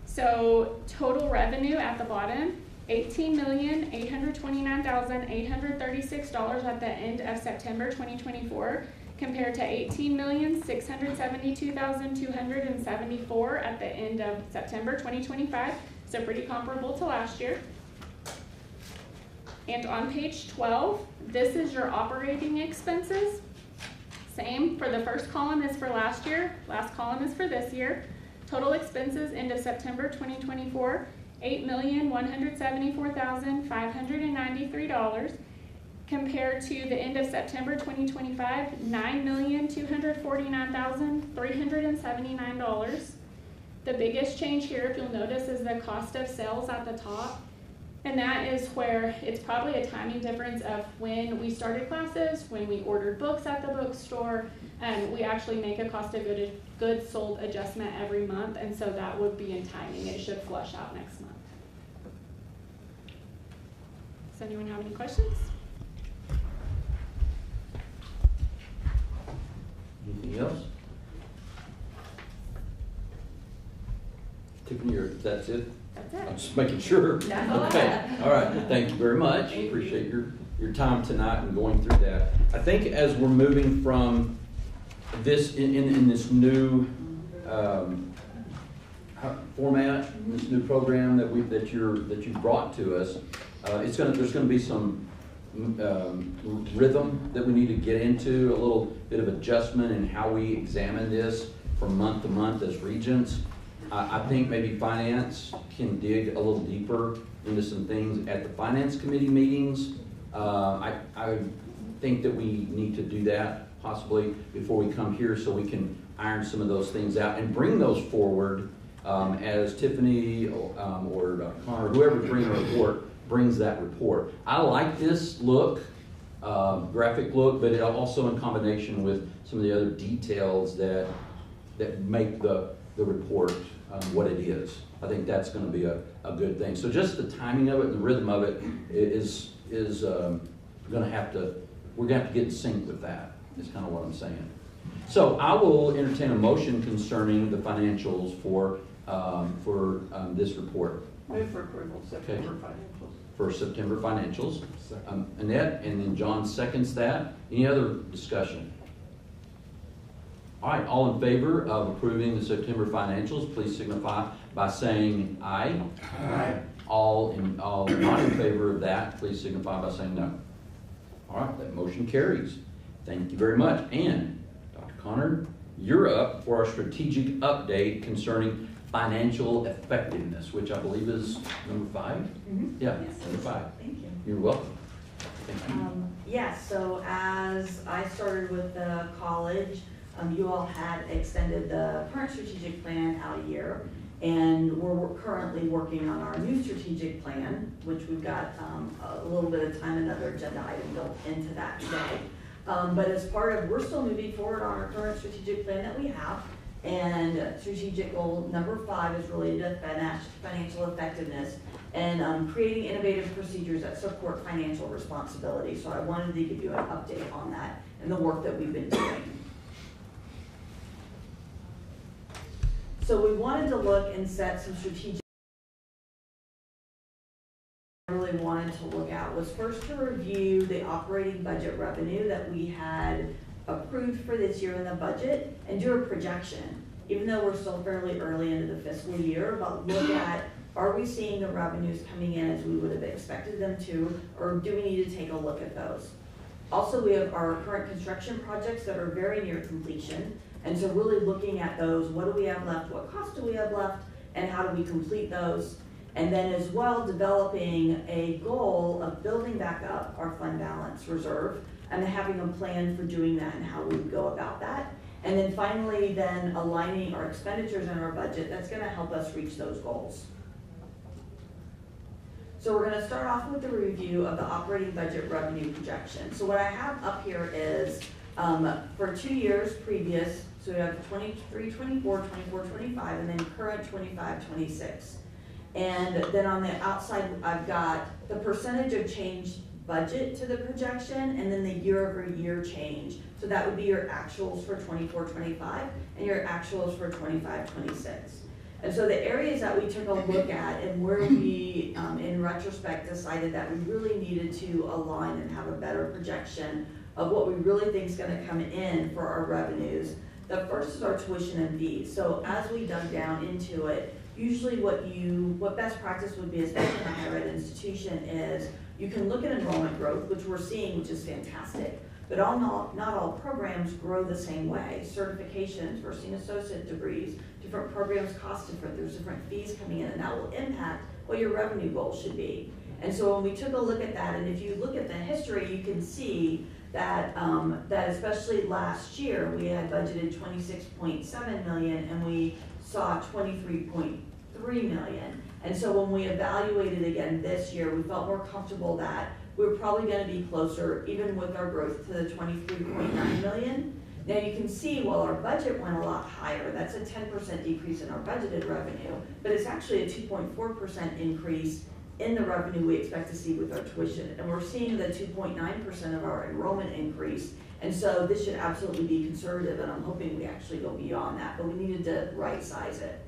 So total revenue at the bottom, $18,829,836 at the end of September 2024, compared to $18,672,274 at the end of September 2025. So pretty comparable to last year. And on page 12, this is your operating expenses. Same for the first column is for last year, last column is for this year. Total expenses end of September 2024, $8,174,593, compared to the end of September 2025, $9,249,379. The biggest change here, if you'll notice, is the cost of sales at the top. And that is where it's probably a timing difference of when we started classes, when we ordered books at the bookstore, and we actually make a cost of goods sold adjustment every month, and so that would be in timing. It should flush out next month. Does anyone have any questions? Anything else? Tiffany, that's it? That's it. I'm just making sure. That's all I Okay, have. all right, thank you very much. Thank you. Appreciate your time tonight and going through that. I think as we're moving from this, in this new, format, this new program that you brought to us, there's gonna be some, rhythm that we need to get into, a little bit of adjustment in how we examine this from month to month as regents. I think maybe finance can dig a little deeper into some things at the finance committee meetings. I think that we need to do that possibly before we come here so we can iron some of those things out and bring those forward as Tiffany or Dr. Connor, whoever brings a report, brings that report. I like this look, graphic look, but it also in combination with some of the other details that make the report what it is. I think that's going to be a good thing. So just the timing of it and the rhythm of it is going to have to, we're going to have to get in sync with that, is kind of what I'm saying. So I will entertain a motion concerning the financials for this report. Move for approval, September financials. For September financials. Annette, and then John seconds that. Any other discussion? All right, all in favor of approving the September financials, please signify by saying aye. Aye. All not in favor of that, please signify by saying no. All right, that motion carries. Thank you very much. And Dr. Connor, you're up for our strategic update concerning financial effectiveness, which I believe is number 5? Mm-hmm. Yeah, Yes, number 5. Thank you. You're welcome. Thank you. Yes, so as I started with the college, you all had extended the current strategic plan out a year, and we're currently working on our new strategic plan, which we've got a little bit of time, another agenda item built into that today. But as part of, we're still moving forward on our current strategic plan that we have, and strategic goal number 5 is related to financial effectiveness and creating innovative procedures that support financial responsibility. So I wanted to give you an update on that and the work that we've been doing. So we wanted to look and set some strategic. I really wanted to look at was first to review the operating budget revenue that we had approved for this year in the budget and do a projection, even though we're still fairly early into the fiscal year, but look at, are we seeing the revenues coming in as we would have expected them to, or do we need to take a look at those? Also, we have our current construction projects that are very near completion. And so really looking at those, what do we have left, what cost do we have left, and how do we complete those? And then as well, developing a goal of building back up our fund balance reserve and having a plan for doing that and how we would go about that. And then finally, then aligning our expenditures and our budget that's gonna help us reach those goals. So we're gonna start off with the review of the operating budget revenue projection. So what I have up here is for 2 years previous So we have 23, 24, 24, 25, and then current 25, 26. And then on the outside, I've got the percentage of change budget to the projection, and then the year-over-year change. So that would be your actuals for 24, 25, and your actuals for 25, 26. And so the areas that we took a look at and where we, in retrospect, decided that we really needed to align and have a better projection of what we really think is going to come in for our revenues. The first is our tuition and fees. So as we dug down into it, usually what best practice would be, especially in a higher ed institution, is you can look at enrollment growth, which we're seeing, which is fantastic. But not all programs grow the same way. Certifications, first and associate degrees, different programs cost different. There's different fees coming in, and that will impact what your revenue goal should be. And so when we took a look at that, and if you look at the history, you can see that that especially last year, we had budgeted 26.7 million, and we saw 23.3 million. And so when we evaluated again this year, we felt more comfortable that we're probably going to be closer, even with our growth, to the 23.9 million. Now you can see while our budget went a lot higher, that's a 10% decrease in our budgeted revenue, but it's actually a 2.4% increase in the revenue we expect to see with our tuition. And we're seeing the 2.9% of our enrollment increase. And so this should absolutely be conservative, and I'm hoping we actually go beyond that, but we needed to right size it.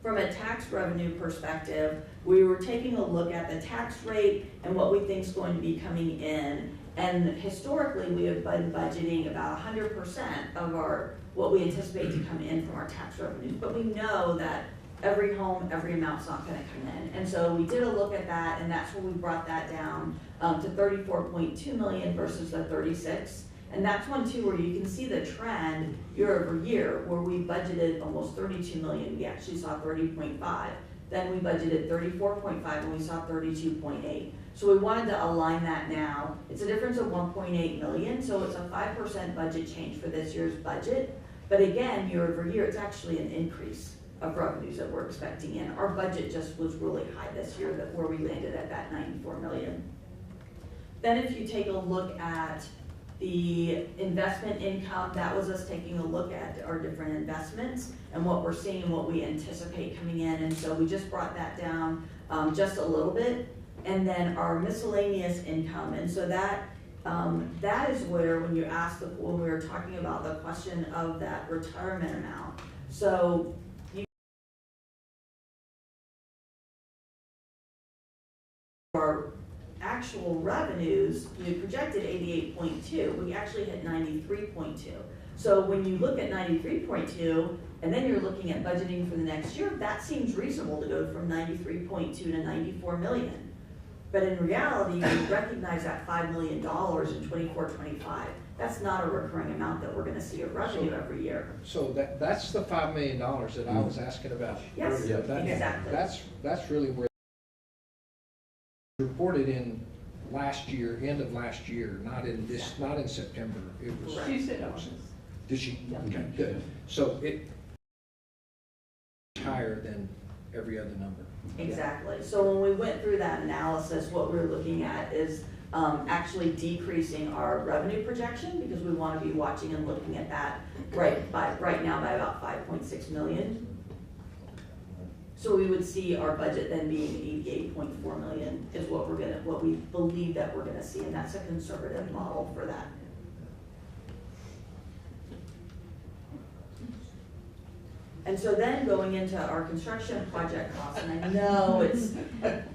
From a tax revenue perspective, we were taking a look at the tax rate and what we think is going to be coming in. And historically, we have been budgeting about 100% of what we anticipate to come in from our tax revenues. But we know that every home, every amount's not going to come in. And so we did a look at that, and that's where we brought that down to 34.2 million versus the 36. And that's one too where you can see the trend year over year, where we budgeted almost 32 million, we actually saw 30.5. Then we budgeted 34.5 and we saw 32.8. So we wanted to align that now. It's a difference of 1.8 million, so it's a 5% budget change for this year's budget. But again, year over year, it's actually an increase of revenues that we're expecting in. Our budget just was really high this year, where we landed at that 94 million. Then if you take a look at the investment income, that was us taking a look at our different investments and what we're seeing and what we anticipate coming in. And so we just brought that down just a little bit. And then our miscellaneous income. And so that is where, when you ask, when we were talking about the question of that retirement amount. So our actual revenues, we projected 88.2, we actually hit 93.2. So when you look at 93.2, and then you're looking at budgeting for the next year, that seems reasonable to go from 93.2 to 94 million. But in reality, you recognize that $5 million in 24-25. That's not a recurring amount that we're going to see of revenue every year. So that's the $5 million that I was asking about. Yes, earlier. exactly. That's really where reported in last year, end of last year, not in this, not in September. It was. She said it was. Did she? Yeah. Okay, good. So it's higher than every other number. Exactly. So when we went through that analysis, what we're looking at is actually decreasing our revenue projection, because we want to be watching and looking at that right now by about 5.6 million. So we would see our budget then being 88.4 million is what we believe that we're gonna see, and that's a conservative model for that. And so then going into our construction project costs, and I know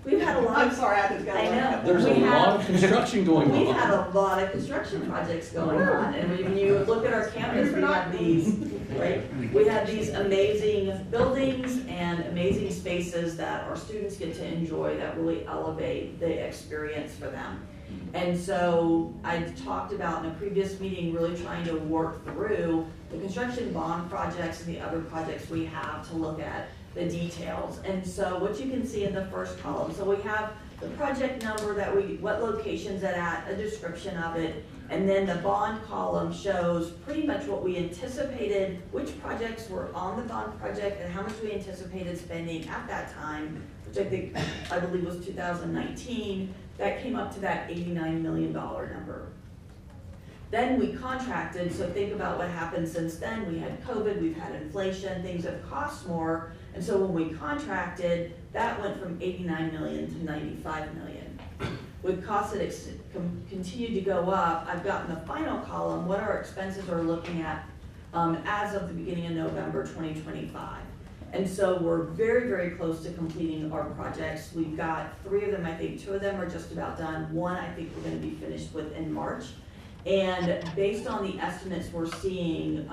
we've had a lot of. I'm sorry, I just got. I know. There's a lot of construction going on. We've had a lot of construction projects going on, and when you look at our campus, we have these, right? We have these amazing buildings and amazing spaces that our students get to enjoy that really elevate the experience for them. And so I talked about in a previous meeting really trying to work through the construction bond projects and the other projects we have to look at the details. And so what you can see in the first column, so we have the project number what location's it at, a description of it, and then the bond column shows pretty much what we anticipated, which projects were on the bond project and how much we anticipated spending at that time, which I believe was 2019. That came up to that $89 million number. Then we contracted, so think about what happened since then. We had COVID, we've had inflation, things have cost more. And so when we contracted, that went from 89 million to 95 million. With costs that continued to go up, I've got in the final column what our expenses are looking at as of the beginning of November 2025. And so we're very, very close to completing our projects. We've got 3 of them, I think 2 of them are just about done. 1 I think we're gonna be finished with in March. And based on the estimates we're seeing,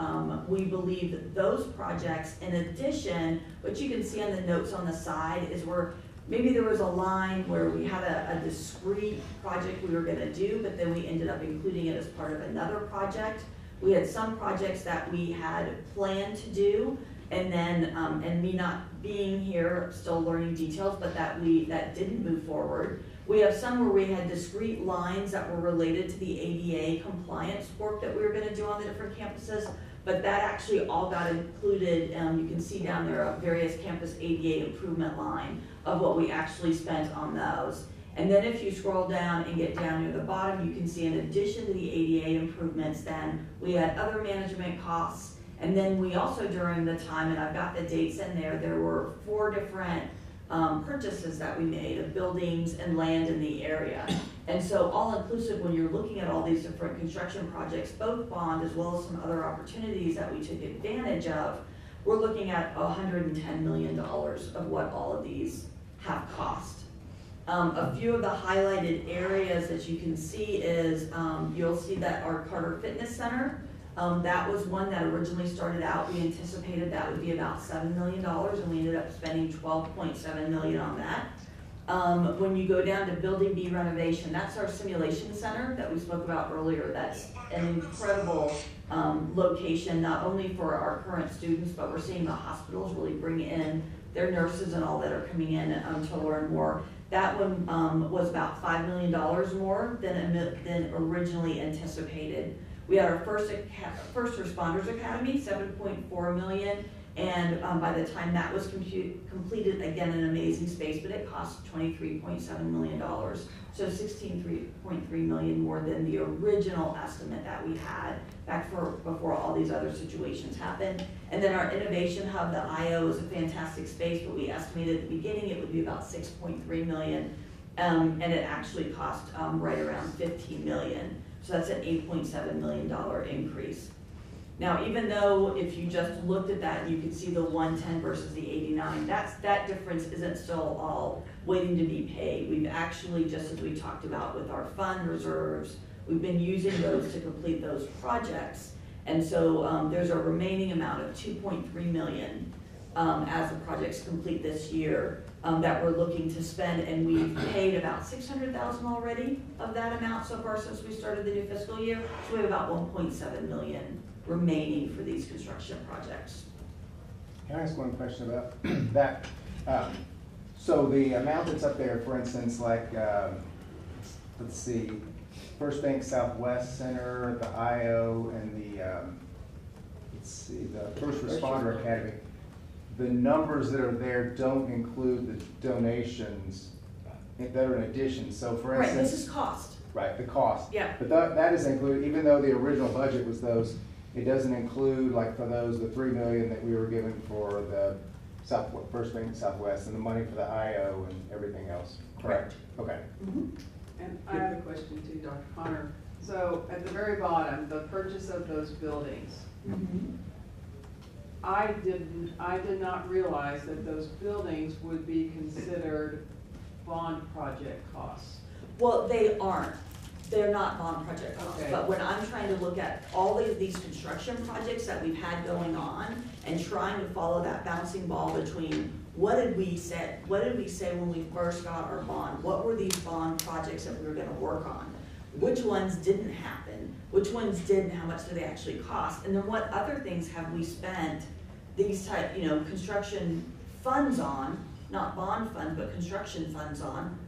we believe that those projects, in addition, what you can see on the notes on the side is where maybe there was a line where we had a discrete project we were gonna do, but then we ended up including it as part of another project. We had some projects that we had planned to do, and then, and me not being here, still learning details, but that didn't move forward. We have some where we had discrete lines that were related to the ADA compliance work that we were gonna do on the different campuses, but that actually all got included. You can see down there a various campus ADA improvement line of what we actually spent on those. And then if you scroll down and get down near the bottom, you can see in addition to the ADA improvements, then we had other management costs. And then we also, during the time, and I've got the dates in there, there were 4 different purchases that we made of buildings and land in the area. And so all inclusive, when you're looking at all these different construction projects, both bond as well as some other opportunities that we took advantage of, we're looking at $110 million of what all of these have cost. A few of the highlighted areas that you can see is, you'll see that our Carter Fitness Center, that was one that originally started out, we anticipated that would be about $7 million, and we ended up spending $12.7 million on that. When you go down to Building B renovation, that's our simulation center that we spoke about earlier. That's an incredible location, not only for our current students, but we're seeing the hospitals really bring in their nurses and all that are coming in to learn more. That one was about $5 million more than originally anticipated. We had our first responders academy, $7.4 million, and by the time that was completed, again, an amazing space, but it cost $23.7 million. So $16.3 million more than the original estimate that we had back before all these other situations happened. And then our innovation hub, the IO, is a fantastic space, but we estimated at the beginning it would be about $6.3 million, and it actually cost right around $15 million. So that's an $8.7 million increase. Now, even though if you just looked at that, you could see the 110 versus the 89, that difference isn't still all waiting to be paid. We've actually, just as we talked about with our fund reserves, we've been using those to complete those projects. And so there's a remaining amount of $2.3 million as the projects complete this year that we're looking to spend, and we've paid about $600,000 already of that amount so far since we started the new fiscal year. So we have about $1.7 million remaining for these construction projects. Can I ask one question about that? So the amount that's up there, for instance, like, let's see, First Bank Southwest Center, the IO, and the, let's see, the First Responder Academy, the numbers that are there don't include the donations that are in addition. So for instance. Right, this is cost. Right, the cost. Yeah. But that is included, even though the original budget was those, it doesn't include, like for those, the $3 million that we were given for the First Bank Southwest and the money for the IO and everything else. Correct. Okay. Mm-hmm. And I have a question too, Dr. Connor. So at the very bottom, the purchase of those buildings. Mm-hmm. I did not realize that those buildings would be considered bond project costs. Well, they aren't. They're not bond project costs. Okay. But when I'm trying to look at all of these construction projects that we've had going on and trying to follow that bouncing ball between what did we say when we first got our bond? What were these bond projects that we were gonna work on? Which ones didn't happen? Which ones did, and how much did they actually cost? And then what other things have we spent these type, construction funds on, not bond funds, but construction funds on,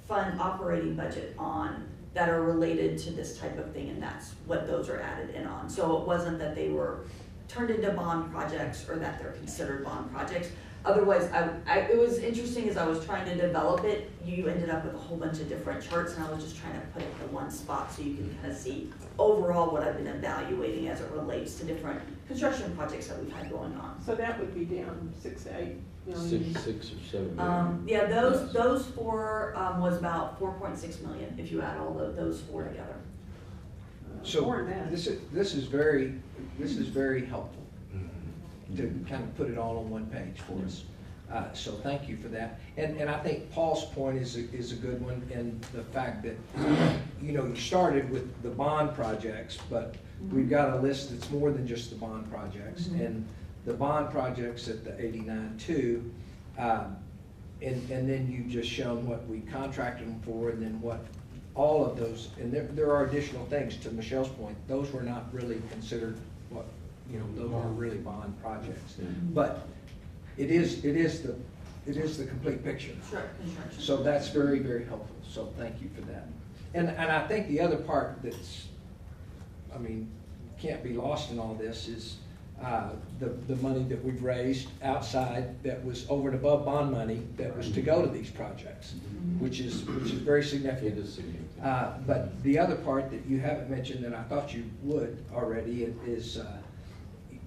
fund operating budget on, that are related to this type of thing, and that's what those are added in on. So it wasn't that they were turned into bond projects or that they're considered bond projects. Otherwise, it was interesting as I was trying to develop it, you ended up with a whole bunch of different charts, and I was just trying to put it in one spot so you can kind of see overall what I've been evaluating as it relates to different construction projects that we've had going on. So that would be down 6 to 8 million. Six or 7 million. Yeah, those four, was about 4.6 million if you add all those four together. So More than that. this is very helpful to kind of put it all on one page for us. So thank you for that. And I think Paul's point is a good one, and the fact that, you started with the bond projects, but we've got a list that's more than just the bond projects. And the bond projects at the 89.2, and then you've just shown what we contracted them for, and then what all of those, and there are additional things, to Michelle's point, those were not really considered what, those aren't really bond projects. But it is the complete picture. Sure, construction. So that's very, very helpful, so thank you for that. And I think the other part that's, can't be lost in all this is the money that we've raised outside that was over and above bond money that was to go to these projects, which is very significant. It is significant. But the other part that you haven't mentioned that I thought you would already is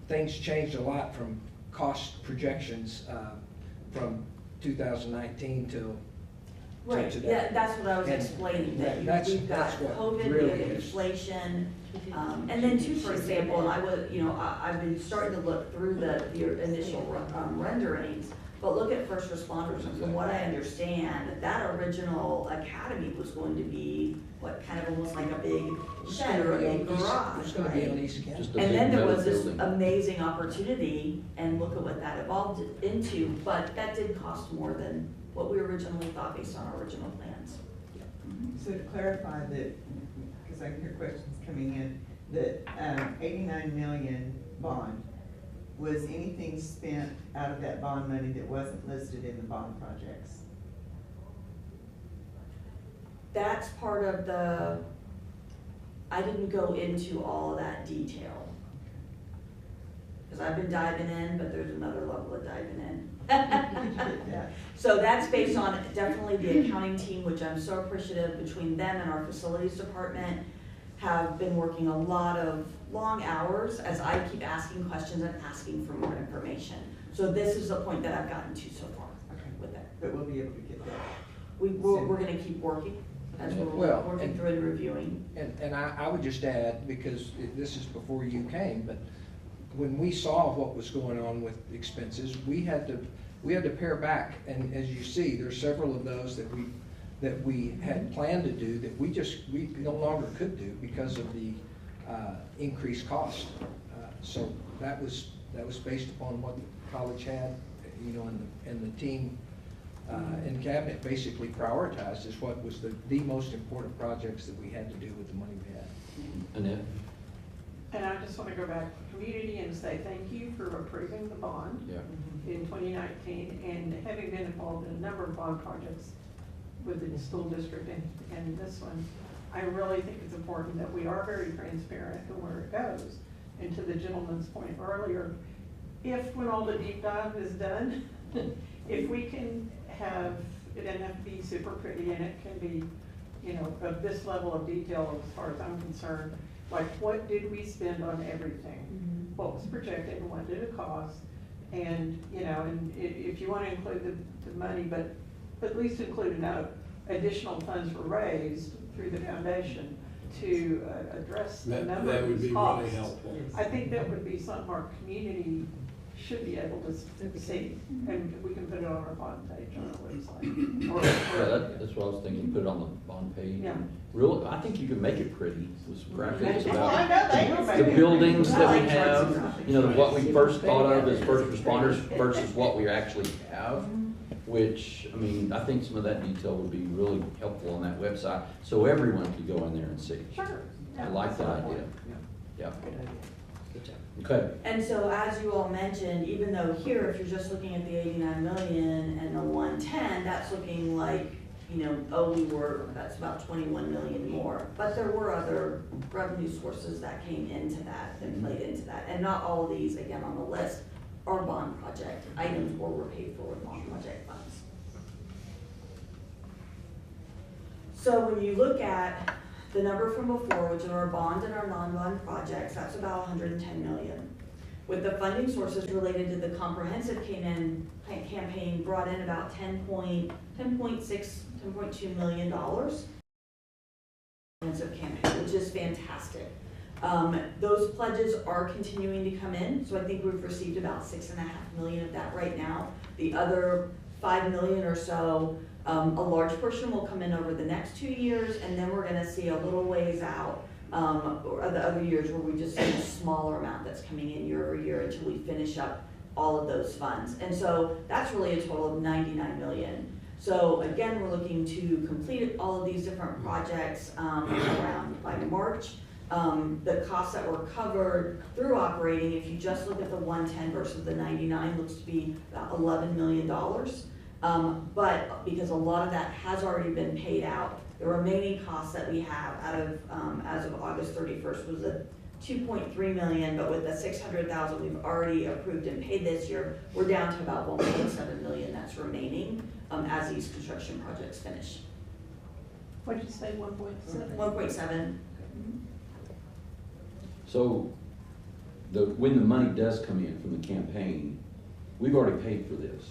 things changed a lot from cost projections from 2019 till Right, today. yeah, that's what I was And explaining, that that's we've got what COVID, we really have is. inflation, and then too, for example, and I've been starting to look through the initial renderings, but look at first responders, and from what I understand, that original academy was going to be, kind of almost like a big shed or a big garage, It's gonna be on right? East Campus. Just a And big then there metal was this building. amazing opportunity, and look at what that evolved into, but that did cost more than what we originally thought based on our original plans. So to clarify that, because I can hear questions coming in, that 89 million bond, was anything spent out of that bond money that wasn't listed in the bond projects? That's part of I didn't go into all of that detail. Because I've been diving in, but there's another level of diving in. So that's based on definitely the accounting team, which I'm so appreciative, between them and our facilities department, have been working a lot of long hours as I keep asking questions and asking for more information. So this is the point that I've gotten to so far with it. But we'll be able to get that. We're gonna keep working as we're Well, working and- through and reviewing. And I would just add, because this is before you came, but when we saw what was going on with expenses, we had to pare back. And as you see, there's several of those that we had planned to do that we no longer could do because of the increased cost. So that was based upon what the college had, and the team and cabinet basically prioritized as what was the most important projects that we had to do with the money we had. Annette? And I just want to go back to the community and say thank you for approving the bond Yeah. in 2019, and having been involved in a number of bond projects within the school district and this one, I really think it's important that we are very transparent in where it goes. And to the gentleman's point earlier, when all the deep dive is done, if we can have, it doesn't have to be super pretty, and it can be, of this level of detail as far as I'm concerned, like what did we spend on everything? What was projected and what did it cost? And, and if you want to include the money, but at least include additional funds were raised through the foundation to address the number That of would these be costs. really helpful. I think that would be something our community should be able to see, and we can put it on our bond page on our website. Yeah, that's what I was thinking, put it on the bond page. Yeah. Really, I think you could make it pretty with some graphics Well, I about know they will. the buildings that we I like charts and have, graphics. what we first thought of as first responders versus what we actually have, which, I think some of that detail would be really helpful on that website, so everyone could go in there and see. Sure. I like that idea. Yeah. Good idea. Good job. Okay. And so as you all mentioned, even though here, if you're just looking at the 89 million and the 110, that's looking like, that's about 21 million more. But there were other revenue sources that came into that and played into that. And not all of these, again, on the list, our bond project items or were paid for with bond project funds. So when you look at the number from before, which are our bond and our non-bond projects, that's about 110 million. With the funding sources related to the comprehensive campaign brought in about $10.2 million comprehensive campaign, which is fantastic. Those pledges are continuing to come in, so I think we've received about $6.5 million of that right now. The other $5 million or so, a large portion will come in over the next 2 years, and then we're gonna see a little ways out, or the other years where we just see a smaller amount that's coming in year over year until we finish up all of those funds. And so that's really a total of 99 million. So again, we're looking to complete all of these different projects around by March. The costs that were covered through operating, if you just look at the 110 versus the 99, looks to be about $11 million. But because a lot of that has already been paid out, the remaining costs that we have out of as of August 31st was a 2.3 million, but with the 600,000 we've already approved and paid this year, we're down to about 1.7 million that's remaining as these construction projects finish. What did you say, 1.7? 1.7. So when the money does come in from the campaign, we've already paid for this.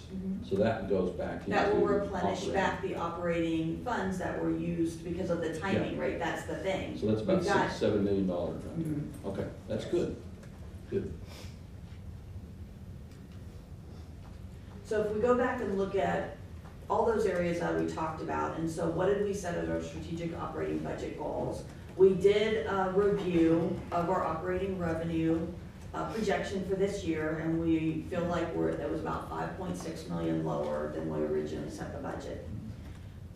So that goes back into That will replenish operating. back the operating funds that were used because of the timing, right? That's the thing. So that's about We've got- $6-7 million right there. Okay, that's good. Good. So if we go back and look at all those areas that we talked about, and so what did we set as our strategic operating budget goals? We did a review of our operating revenue projection for this year, and we feel like it was about 5.6 million lower than we originally set the budget.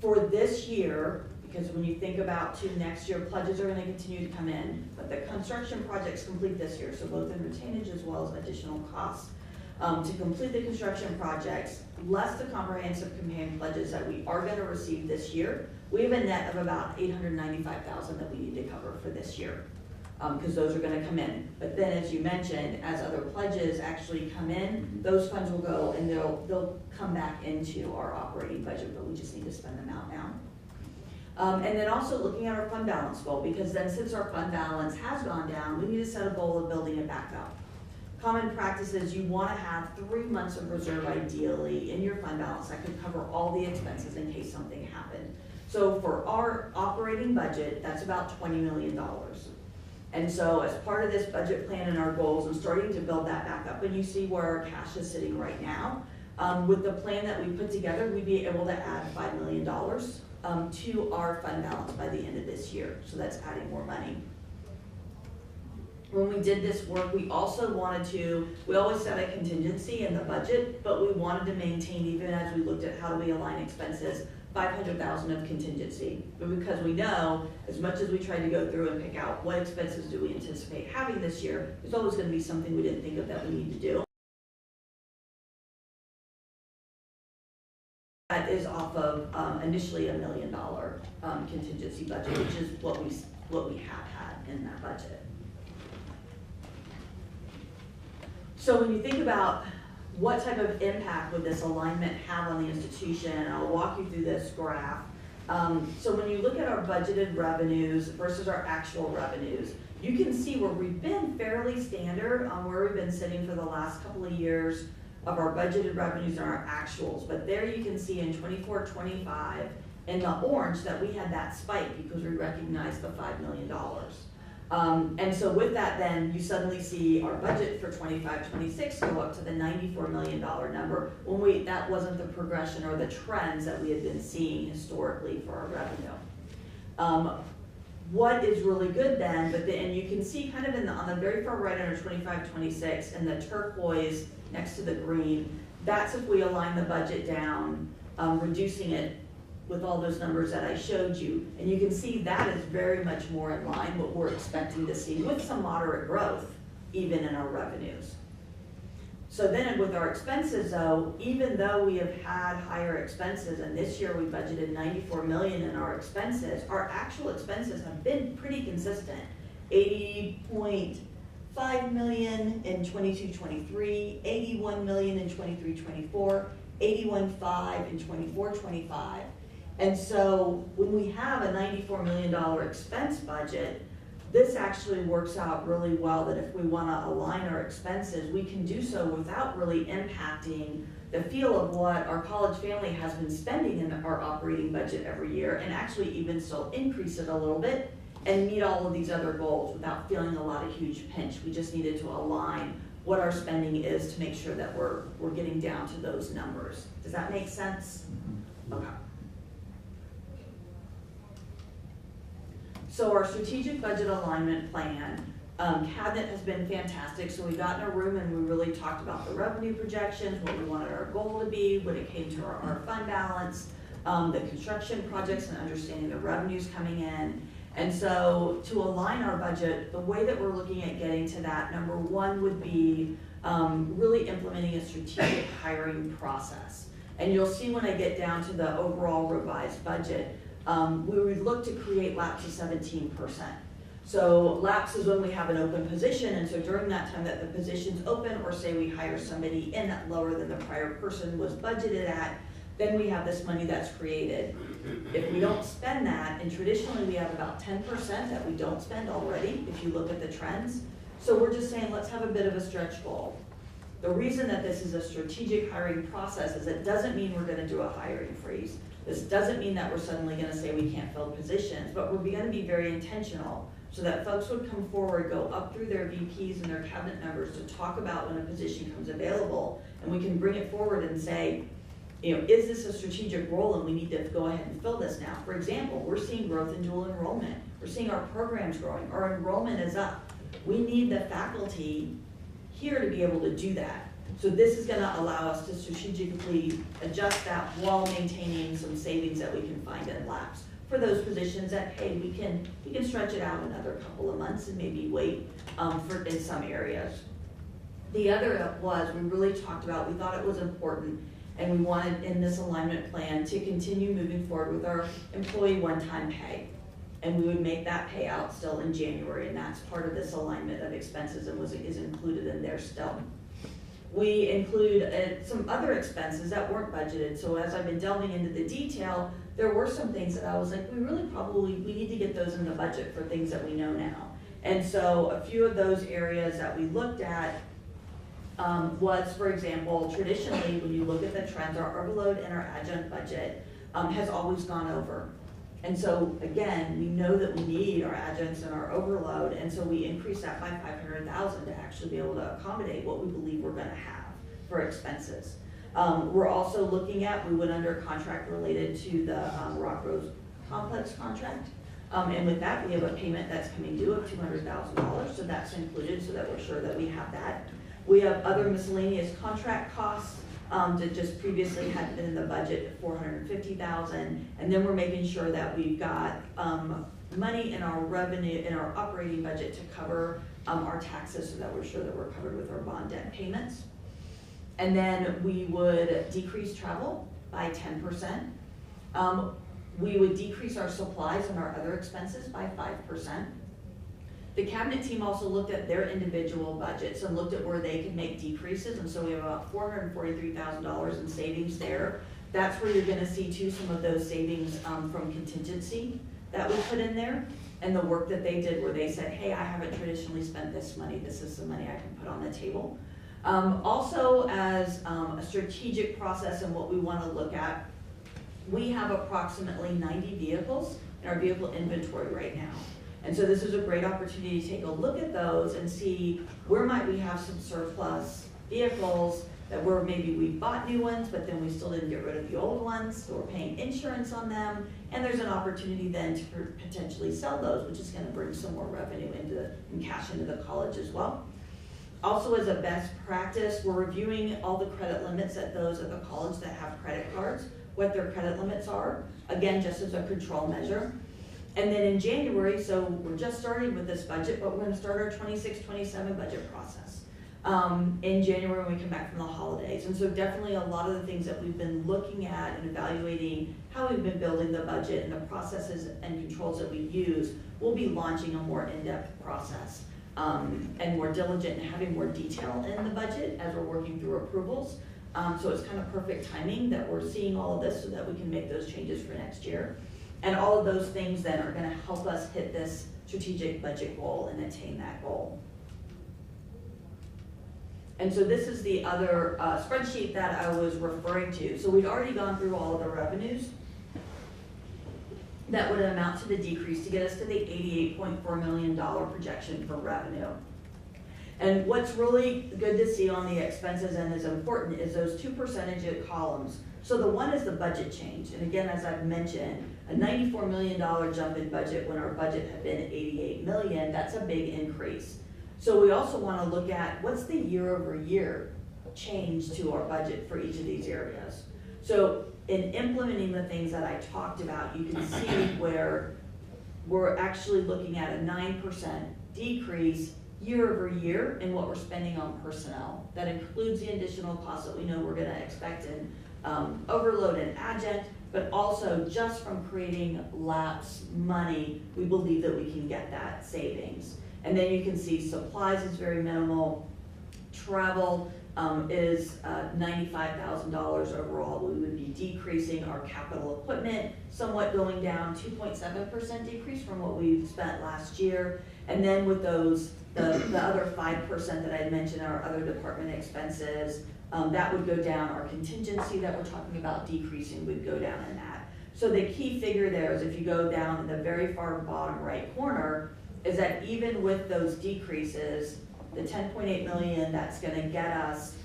For this year, because when you think about to next year, pledges are gonna continue to come in, but the construction projects complete this year, so both in retainage as well as additional costs. To complete the construction projects, less the comprehensive campaign pledges that we are gonna receive this year, we have a net of about 895,000 that we need to cover for this year. Because those are gonna come in. But then, as you mentioned, as other pledges actually come in, those funds will go and they'll come back into our operating budget, but we just need to spend them out now. And then also looking at our fund balance goal, because then since our fund balance has gone down, we need to set a goal of building it back up. Common practice is you wanna have 3 months of reserve ideally in your fund balance that could cover all the expenses in case something happened. So for our operating budget, that's about $20 million. And so as part of this budget plan and our goals, I'm starting to build that back up, and you see where our cash is sitting right now. With the plan that we put together, we'd be able to add $5 million to our fund balance by the end of this year. So that's adding more money. When we did this work, we also we always set a contingency in the budget, but we wanted to maintain, even as we looked at how do we align expenses, 500,000 of contingency. But because we know, as much as we tried to go through and pick out what expenses do we anticipate having this year, there's always gonna be something we didn't think of that we need to do. That is off of initially $1 million contingency budget, which is what we have had in that budget. So when you think about what type of impact would this alignment have on the institution, I'll walk you through this graph. So when you look at our budgeted revenues versus our actual revenues, you can see where we've been fairly standard on where we've been sitting for the last couple of years of our budgeted revenues and our actuals. But there you can see in 24-25 in the orange that we had that spike because we recognized the $5 million. And so with that, then you suddenly see our budget for 25-26 go up to the $94 million number when that wasn't the progression or the trends that we had been seeing historically for our revenue. What is really good then, and you can see kind of on the very far right under 25-26 and the turquoise next to the green, that's if we align the budget down, reducing it with all those numbers that I showed you. And you can see that is very much more in line what we're expecting to see with some moderate growth, even in our revenues. So then with our expenses though, even though we have had higher expenses, and this year we budgeted 94 million in our expenses, our actual expenses have been pretty consistent. 80.5 $5 million in 22-23, $81 million in 23-24, $81.5 in 24-25. And so when we have a $94 million expense budget, this actually works out really well, that if we want to align our expenses, we can do so without really impacting the feel of what our college family has been spending in our operating budget every year, and actually even still increase it a little bit and meet all of these other goals without feeling a lot of huge pinch. We just needed to align what our spending is to make sure that we're getting down to those numbers. Does that make sense? Okay. So our strategic budget alignment plan, Cabinet has been fantastic. So we got in a room and we really talked about the revenue projections, what we wanted our goal to be, when it came to our fund balance, the construction projects, and understanding the revenues coming in. And so to align our budget, the way that we're looking at getting to that, number one would be really implementing a strategic hiring process. And you'll see when I get down to the overall revised budget, we would look to create lapse of 17%. So lapse is when we have an open position, and so during that time that the position's open, or say we hire somebody in at lower than the prior person was budgeted at, then we have this money that's created. If we don't spend that, and traditionally we have about 10% that we don't spend already, if you look at the trends. So we're just saying, let's have a bit of a stretch goal. The reason that this is a strategic hiring process is it doesn't mean we're gonna do a hiring freeze. This doesn't mean that we're suddenly gonna say we can't fill positions, but we're gonna be very intentional so that folks would come forward, go up through their VPs and their cabinet members to talk about when a position comes available, and we can bring it forward and say, you know, is this a strategic role and we need to go ahead and fill this now? For example, we're seeing growth in dual enrollment. We're seeing our programs growing. Our enrollment is up. We need the faculty here to be able to do that. So this is gonna allow us to strategically adjust that while maintaining some savings that we can find in lapse for those positions that, hey, we can stretch it out another couple of months and maybe wait in some areas. The other was, we really talked about, we thought it was important, and we wanted in this alignment plan to continue moving forward with our employee one-time pay. And we would make that payout still in January, and that's part of this alignment of expenses and is included in there still. We include some other expenses that weren't budgeted. So as I've been delving into the detail, there were some things that I was like, we need to get those in the budget for things that we know now. And so a few of those areas that we looked at was, for example, traditionally, when you look at the trends, our overload and our adjunct budget has always gone over. And so again, we know that we need our adjuncts and our overload, and so we increased that by $500,000 to actually be able to accommodate what we believe we're gonna have for expenses. We're also looking at, we went under contract related to the Rock Rose Complex contract. And with that, we have a payment that's coming due of $200,000, so that's included so that we're sure that we have that. We have other miscellaneous contract costs that just previously had been in the budget at $450,000, and then we're making sure that we've got money in our revenue, in our operating budget to cover our taxes so that we're sure that we're covered with our bond debt payments. And then we would decrease travel by 10%. We would decrease our supplies and our other expenses by 5%. The cabinet team also looked at their individual budgets and looked at where they could make decreases, and so we have about $443,000 in savings there. That's where you're gonna see too some of those savings from contingency that we put in there, and the work that they did where they said, hey, I haven't traditionally spent this money, this is the money I can put on the table. Also, as a strategic process and what we wanna look at, we have approximately 90 vehicles in our vehicle inventory right now. And so this is a great opportunity to take a look at those and see where might we have some surplus vehicles that were maybe we bought new ones, but then we still didn't get rid of the old ones, so we're paying insurance on them, and there's an opportunity then to potentially sell those, which is gonna bring some more revenue and cash into the college as well. Also, as a best practice, we're reviewing all the credit limits at those at the college that have credit cards, what their credit limits are, again, just as a control measure. And then in January, so we're just starting with this budget, but we're gonna start our 26-27 budget process in January when we come back from the holidays. And so definitely a lot of the things that we've been looking at and evaluating how we've been building the budget and the processes and controls that we use, we'll be launching a more in-depth process and more diligent and having more detail in the budget as we're working through approvals. So it's kind of perfect timing that we're seeing all of this so that we can make those changes for next year. And all of those things then are gonna help us hit this strategic budget goal and attain that goal. And so this is the other spreadsheet that I was referring to. So we'd already gone through all of the revenues that would amount to the decrease to get us to the $88.4 million projection for revenue. And what's really good to see on the expenses and is important is those 2 percentage columns. So the one is the budget change. And again, as I've mentioned, a $94 million jump in budget when our budget had been $88 million, that's a big increase. So we also want to look at what's the year-over-year change to our budget for each of these areas. So in implementing the things that I talked about, you can see where we're actually looking at a 9% decrease year-over-year in what we're spending on personnel. That includes the additional costs that we know we're going to expect in overload and adjunct, but also just from creating lapse money, we believe that we can get that savings. And then you can see supplies is very minimal. Travel is $95,000 overall. We would be decreasing our capital equipment, somewhat going down 2.7% decrease from what we've spent last year. And then with those, the other 5% that I mentioned, our other department expenses, that would go down. Our contingency that we're talking about decreasing would go down in that. So the key figure there is if you go down in the very far bottom right corner, is that even with those decreases, the 10.8 million that's gonna get us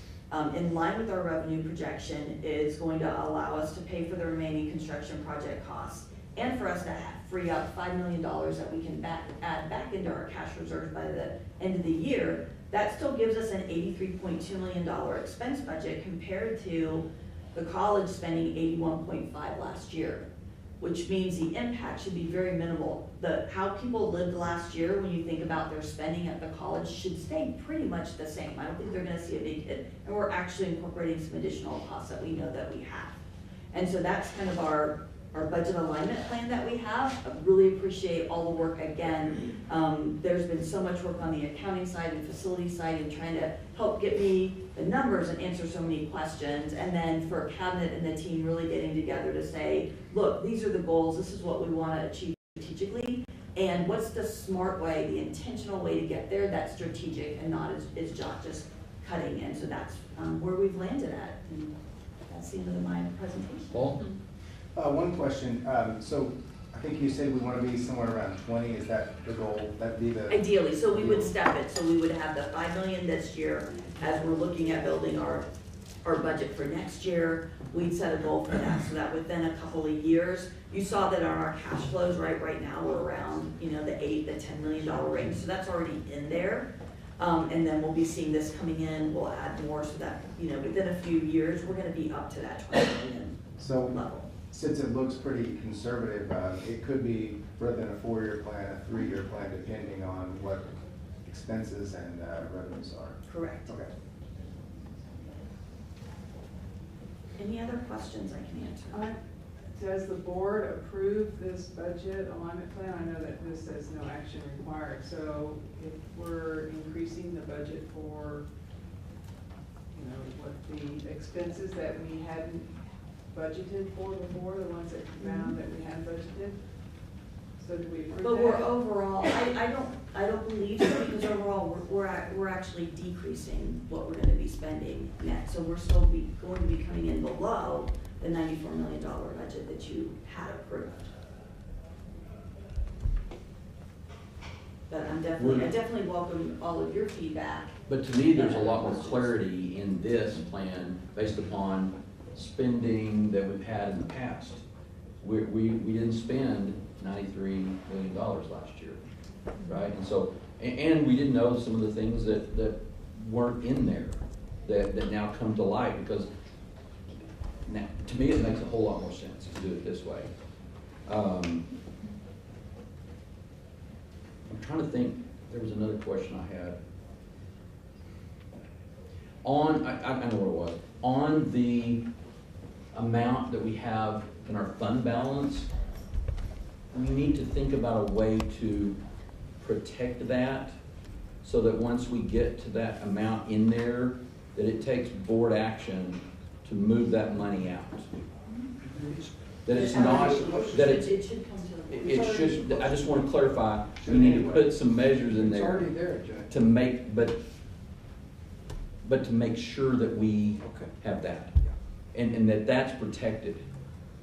in line with our revenue projection is going to allow us to pay for the remaining construction project costs and for us to free up $5 million that we can add back into our cash reserves by the end of the year. That still gives us an $83.2 million expense budget compared to the college spending 81.5 last year, which means the impact should be very minimal. How people lived last year, when you think about their spending at the college, should stay pretty much the same. I don't think they're gonna see a big hit, and we're actually incorporating some additional costs that we know that we have. And so that's kind of our budget alignment plan that we have. I really appreciate all the work again. There's been so much work on the accounting side and facility side and trying to help get me the numbers and answer so many questions. And then for Cabinet and the team really getting together to say, look, these are the goals, this is what we want to achieve strategically, and what's the smart way, the intentional way to get there that's strategic and not is just cutting in. So that's where we've landed at. And that's the end of my presentation. Paul? One question, so I think you said we want to be somewhere around 20, is that the goal? That'd be the... Ideally, so we would step it, so we would have the 5 million this year as we're looking at building our budget for next year. We'd set a goal for that, so that within a couple of years, you saw that on our cash flows right now, we're around, the $8 to $10 million range, so that's already in there. And then we'll be seeing this coming in, we'll add more so that, within a few years, we're gonna be up to that 20 million level. Since it looks pretty conservative, it could be rather than a 4-year plan, a 3-year plan, depending on what expenses and revenues are. Correct. Okay. Any other questions I can answer? Does the board approve this budget alignment plan? I know that this says no action required. So if we're increasing the budget for, what the expenses that we hadn't budgeted for before, the ones that you found that we hadn't budgeted. So do we approve that? But we're overall, I don't believe so, because overall, we're actually decreasing what we're gonna be spending net. So we're still going to be coming in below the $94 million budget that you had approved. But I definitely welcome all of your feedback. But to me, there's a lot more clarity in this plan based upon spending that we've had in the past. We didn't spend $93 million last year, right? And so, and we didn't know some of the things that weren't in there that now come to light, because now, to me, it makes a whole lot more sense to do it this way. I'm trying to think, there was another question I had. I know what it was. On the amount that we have in our fund balance, we need to think about a way to protect that so that once we get to that amount in there, that it takes board action to move that money out. That it's not, that it's, It should come to the. it should, I just want to clarify, we need to put some measures in It's already there there, Judge. to make, but to make sure that we have that. And that that's protected.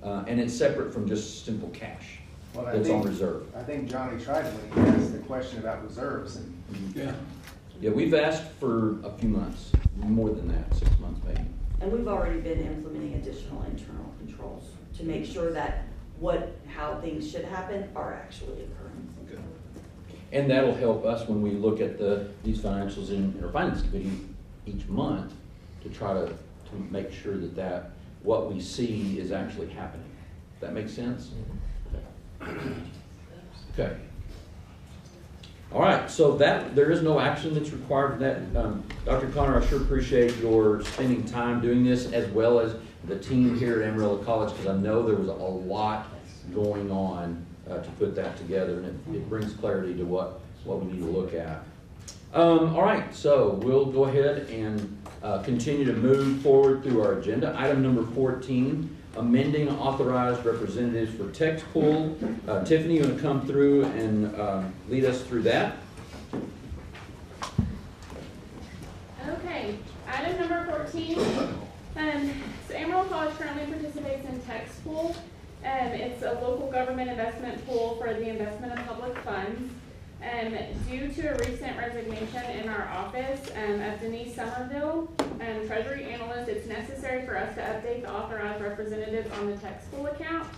And it's separate from just simple cash Well, that's on reserve. I think Johnny tried when he asked the question about reserves, and Yeah. Yeah, we've asked for a few months, more than that, 6 months maybe. And we've already been implementing additional internal controls to make sure that how things should happen are actually occurring. Okay. And that'll help us when we look at these financials in our finance committee each month to try to make sure that what we see is actually happening. That makes sense? Okay. All right, so there is no action that's required for that. Dr. Connor, I sure appreciate your spending time doing this, as well as the team here at Amarillo College, because I know there was a lot going on to put that together, and it brings clarity to what we need to look at. All right, so we'll go ahead and continue to move forward through our agenda. Item number 14, amending authorized representatives for text pool. Tiffany, you want to come through and lead us through that? Okay, item number 14. So Amarillo College currently participates in text pool. It's a local government investment pool for the investment of public funds. Due to a recent resignation in our office of Denise Somerville, Treasury Analyst, it's necessary for us to update the authorized representatives on the text pool account.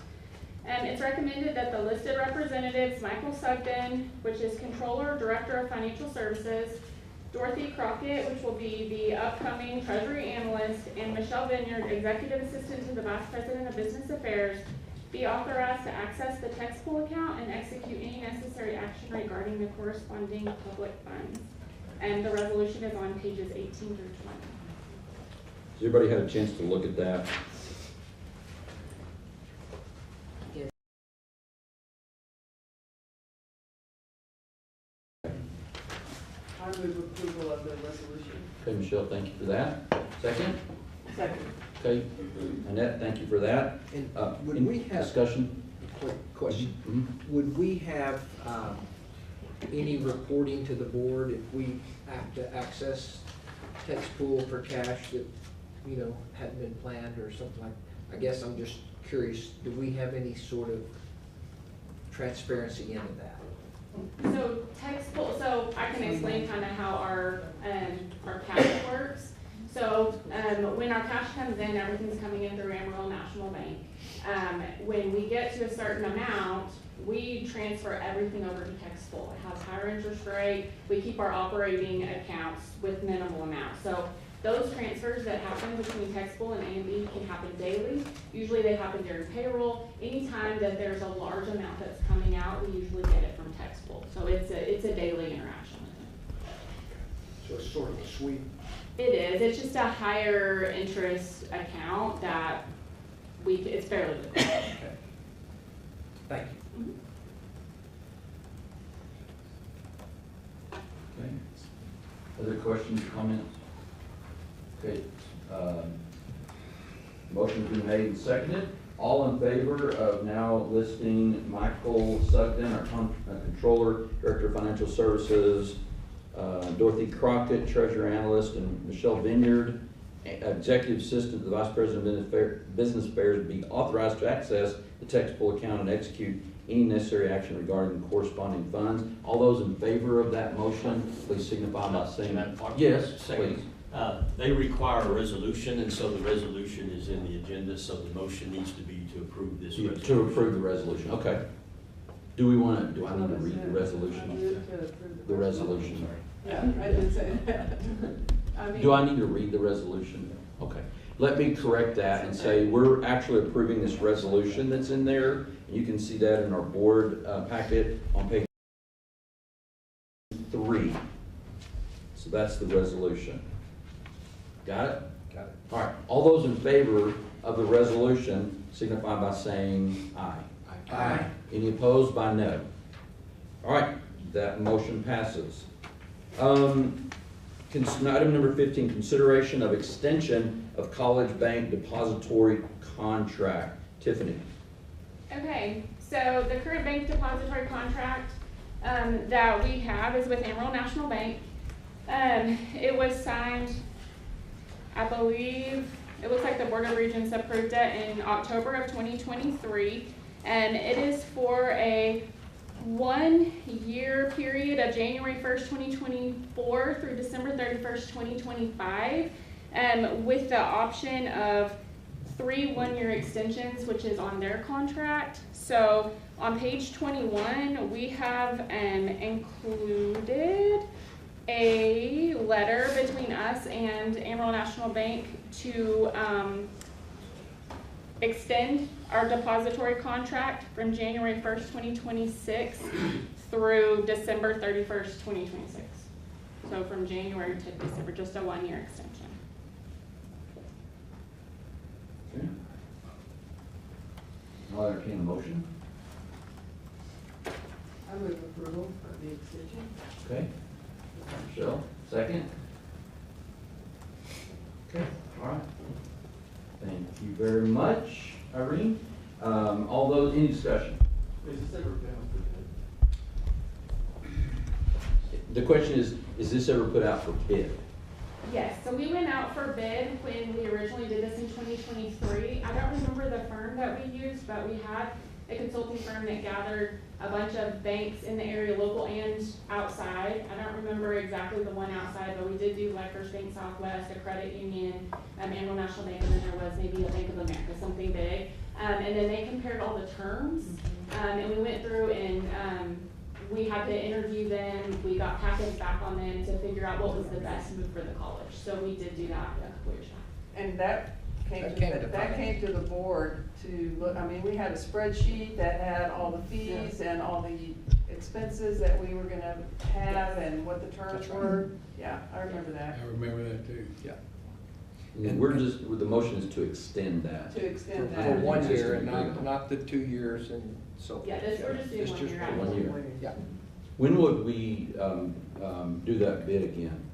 It's recommended that the listed representatives, Michael Sugden, which is Controller, Director of Financial Services, Dorothy Crockett, which will be the upcoming Treasury Analyst, and Michelle Vineyard, Executive Assistant to the Vice President of Business Affairs, be authorized to access the text pool account and execute any necessary action regarding the corresponding public funds. And the resolution is on pages 18 through 20. Has everybody had a chance to look at that? I move approval of the resolution. Okay, Michelle, thank you for that. Second? Second. Okay, Annette, thank you for that. And would Any we have, discussion? quick question, Mhm. would we have any reporting to the board if we have to access text pool for cash that, hadn't been planned or something like? I guess I'm just curious, do we have any sort of transparency into that? So text pool, so I can explain kind of how our cash works. So when our cash comes in, everything's coming in through Amarillo National Bank. When we get to a certain amount, we transfer everything over to text pool. It has higher interest rate. We keep our operating accounts with minimal amounts. So those transfers that happen between text pool and A&B can happen daily. Usually they happen during payroll. Anytime that there's a large amount that's coming out, we usually get it from text pool. So it's a daily interaction with them. So it's sort of a sweep. It is. It's just a higher interest account that it's fairly liquid. Okay. Thank you. Mhm. Okay. Other questions, comments? Okay, motion's been made and seconded. All in favor of now listing Michael Sugden, our Controller, Director of Financial Services, Dorothy Crockett, Treasurer Analyst, and Michelle Vineyard, Executive Assistant to the Vice President of Business Affairs, be authorized to access the text pool account and execute any necessary action regarding the corresponding funds. All those in favor of that motion, please signify by saying. Yes, please. They require a resolution, and so the resolution is in the agenda, so the motion needs to be to approve this resolution. To approve the resolution, okay. Do I need to read the I resolution? move to approve The resolution. Yeah, I did say that. Do I need to read the resolution? Okay. Let me correct that and say we're actually approving this resolution that's in there. You can see that in our board packet on page 3. So that's the resolution. Got it? Got it. All right. All those in favor of the resolution signify by saying aye. Aye. Any opposed by no? All right. That motion passes. Item number 15, consideration of extension of College Bank depository contract. Tiffany. Okay, so the current bank depository contract that we have is with Amarillo National Bank. It was signed, I believe, it looks like the Board of Regents approved it in October of 2023. And it is for a 1-year period of January 1st, 2024 through December 31st, 2025, with the option of 3 one-year extensions, which is on their contract. So on page 21, we have included a letter between us and Amarillo National Bank to extend our depository contract from January 1st, 2026 through December 31st, 2026. So from January to December, just a 1-year extension. Okay. I'll entertain a motion. I move approval of the extension. Okay. Michelle, second. Okay, all right. Thank you very much, Irene. All those, any discussion? The question is this ever put out for bid? Yes, so we went out for bid when we originally did this in 2023. I don't remember the firm that we used, but we had a consulting firm that gathered a bunch of banks in the area, local and outside. I don't remember exactly the one outside, but we did do like First Bank Southwest, a credit union, Amarillo National Bank, and then there was maybe a Bank of America, something big. And then they compared all the terms, and we went through and we had to interview them. We got packets back on them to figure out what was the best move for the college. So we did do that a couple years back. And that came to the board to look, I mean, we had a spreadsheet that had all the fees and all the expenses that we were gonna have and what the terms were. Yeah, I remember that. I remember that too. Yeah. And we're just, the motion is to extend that. To extend For that. 1 year and not the 2 years and so forth. Yeah, this, we're just doing It's 1 just year. for out. 1 year. Yeah. When would we do that bid again?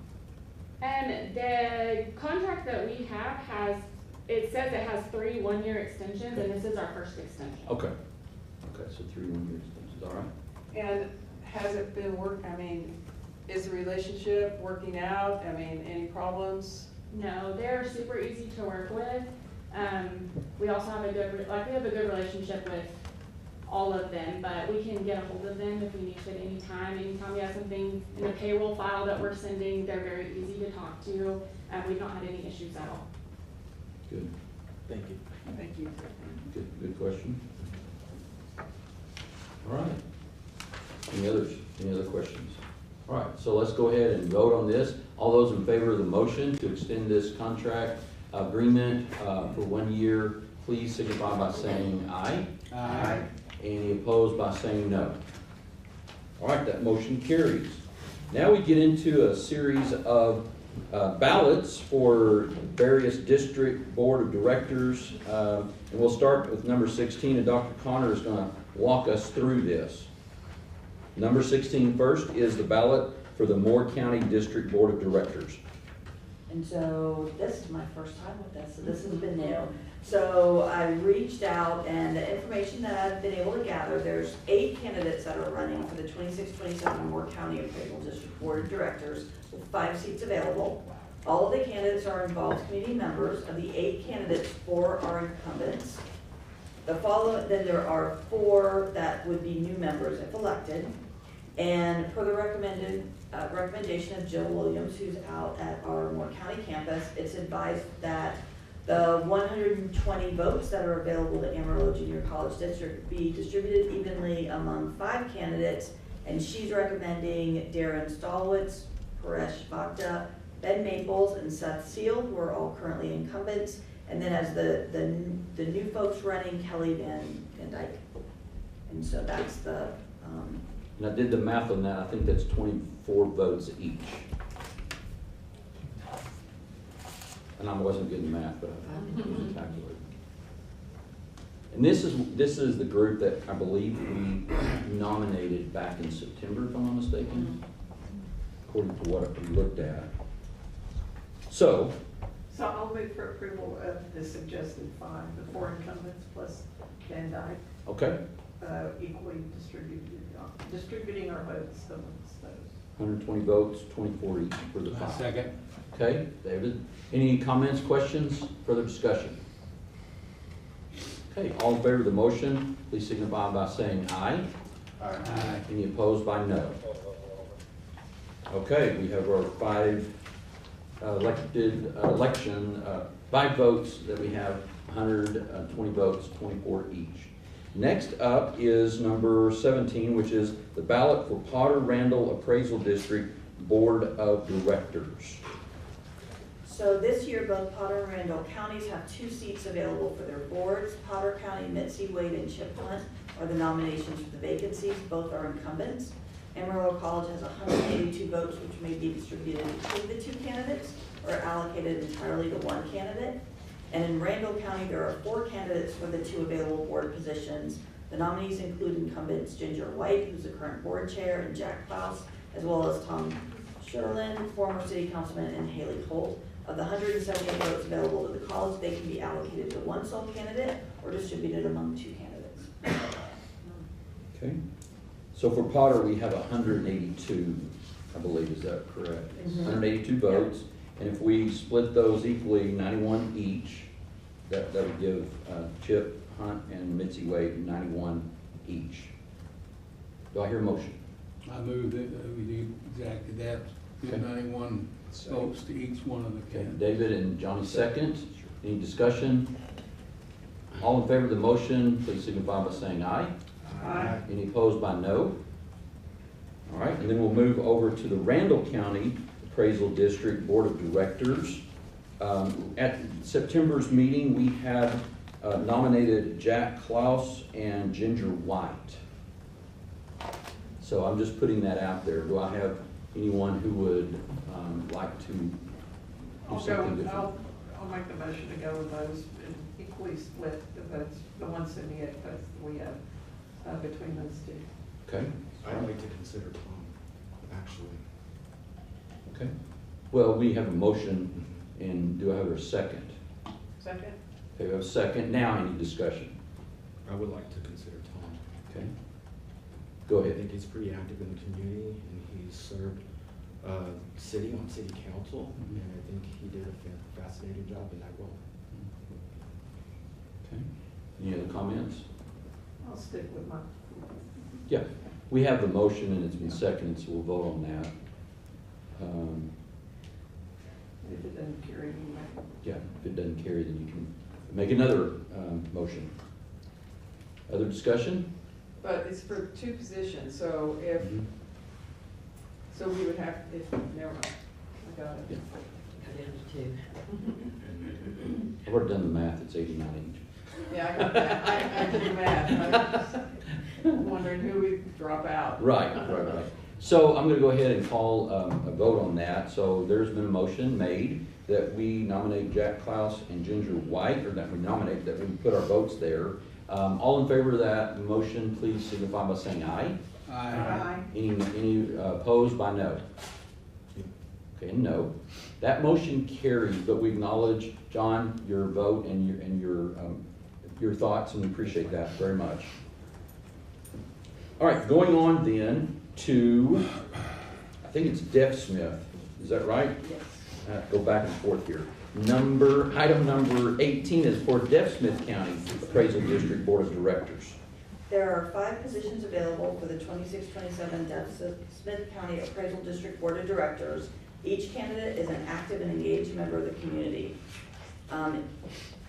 And the contract that we have has, it says it has 3 one-year extensions, and this is our first extension. Okay. Okay, so 3 1-year extensions, all right. And has it been I mean, is the relationship working out? I mean, any problems? No, they're super easy to work with. We also have a good relationship with all of them, but we can get a hold of them if we need to at any time. Anytime we have something in the payroll file that we're sending, they're very easy to talk to. We've not had any issues at all. Good. Thank you. Thank you. Good question. All right. Any other questions? All right, so let's go ahead and vote on this. All those in favor of the motion to extend this contract agreement for 1 year, please signify by saying aye. Aye. Any opposed by saying no? All right, that motion carries. Now we get into a series of ballots for various district board of directors. And we'll start with number 16, and Dr. Connor is going to walk us through this. Number 16 first is the ballot for the Moore County District Board of Directors. And so this is my first time with this, so this has been new. So I reached out, and the information that I've been able to gather, there's 8 candidates that are running for the 26-27 Moore County Appraisal District Board of Directors with 5 seats available. All of the candidates are involved community members. Of the 8 candidates, 4 are incumbents. Then there are 4 that would be new members if elected. And per the recommendation of Jill Williams, who's out at our Moore County campus, it's advised that the 120 votes that are available to Amarillo Junior College District be distributed evenly among 5 candidates, and she's recommending Darren Stallwitz, Paresh Bhakta, Ben Maples, and Seth Seal, who are all currently incumbents, and then as the new folks running, Kelly Van Dyke. And so that's the And I did the math on that. I think that's 24 votes each. And I wasn't good in math, but I was a calculator. And this is the group that I believe we nominated back in September, if I'm not mistaken. according to what we looked at. So, So I'll move for approval of the suggested 5, the 4 incumbents plus Van Dyke, okay, equally distributing our votes amongst those. 120 votes, 24 each for the 5. Second. Okay, David, any comments, questions, further discussion? Okay, all in favor of the motion, please signify by saying aye. Aye. Any opposed by no? Okay, we have our 5 election, 5 votes that we have, 120 votes, 24 each. Next up is number 17, which is the ballot for Potter Randall Appraisal District Board of Directors. So this year, both Potter and Randall counties have 2 seats available for their boards. Potter County, Mitzi, Wade, and Chip Hunt are the nominations for the vacancies. Both are incumbents. Amarillo College has 182 votes, which may be distributed between the 2 candidates or allocated entirely to 1 candidate. And in Randall County, there are 4 candidates for the 2 available board positions. The nominees include incumbents Ginger White, who's the current board chair, and Jack Klaus, as well as Tom Sherlin, former city councilman, and Haley Holt. Of the 178 votes available to the college, they can be allocated to 1 sole candidate or distributed among 2 candidates. Okay, so for Potter, we have 182, I believe, is that correct? 182 votes, and if we split those equally, 91 each, that would give Chip Hunt and Mitzi Wade 91 each. Do I hear a motion? I move that we do exactly that, give Okay. 91 votes to each one of the Okay, candidates. David and Johnny second. Any discussion? All in favor of the motion, please signify by saying aye. Aye. Any opposed by no? All right, and then we'll move over to the Randall County Appraisal District Board of Directors. At September's meeting, we had nominated Jack Klaus and Ginger White. So I'm just putting that out there. Do I have anyone who would like to do something different? I'll make the motion to go with those and equally split the votes, the 178 votes that we have between those 2. Okay, I'd like to consider Tom, actually. okay. Well, we have a motion, and do I have a second? Second? Okay, we have a second. Now, any discussion? I would like to consider Tom. Okay. Go I ahead. think he's pretty active in the community, and he's served city on city council, and I think he did a fascinating job in that role. Okay. Any other comments? I'll stick with my. Yeah, we have the motion and it's been seconded, so we'll vote on that. If it doesn't carry, you might. Yeah, if it doesn't carry, then you can make another motion. Other discussion? But it's for 2 positions, so if, so we would have, if, never mind, I got it. I've already done the math, it's 89 each. Yeah, I got that, I did the math, I was wondering who would drop out. Right. So I'm gonna go ahead and call a vote on that. So there's been a motion made that we nominate Jack Klaus and Ginger White, or that we put our votes there. All in favor of that motion, please signify by saying aye. Aye. Any opposed by no? Okay, no. That motion carries, but we acknowledge, John, your vote and your thoughts, and we appreciate that very much. All right, going on then to, I think it's Def Smith, is that right? Yes. Go back and forth here. Item number 18 is for Def Smith County Appraisal District Board of Directors. There are 5 positions available for the 26-27 Def Smith County Appraisal District Board of Directors. Each candidate is an active and engaged member of the community.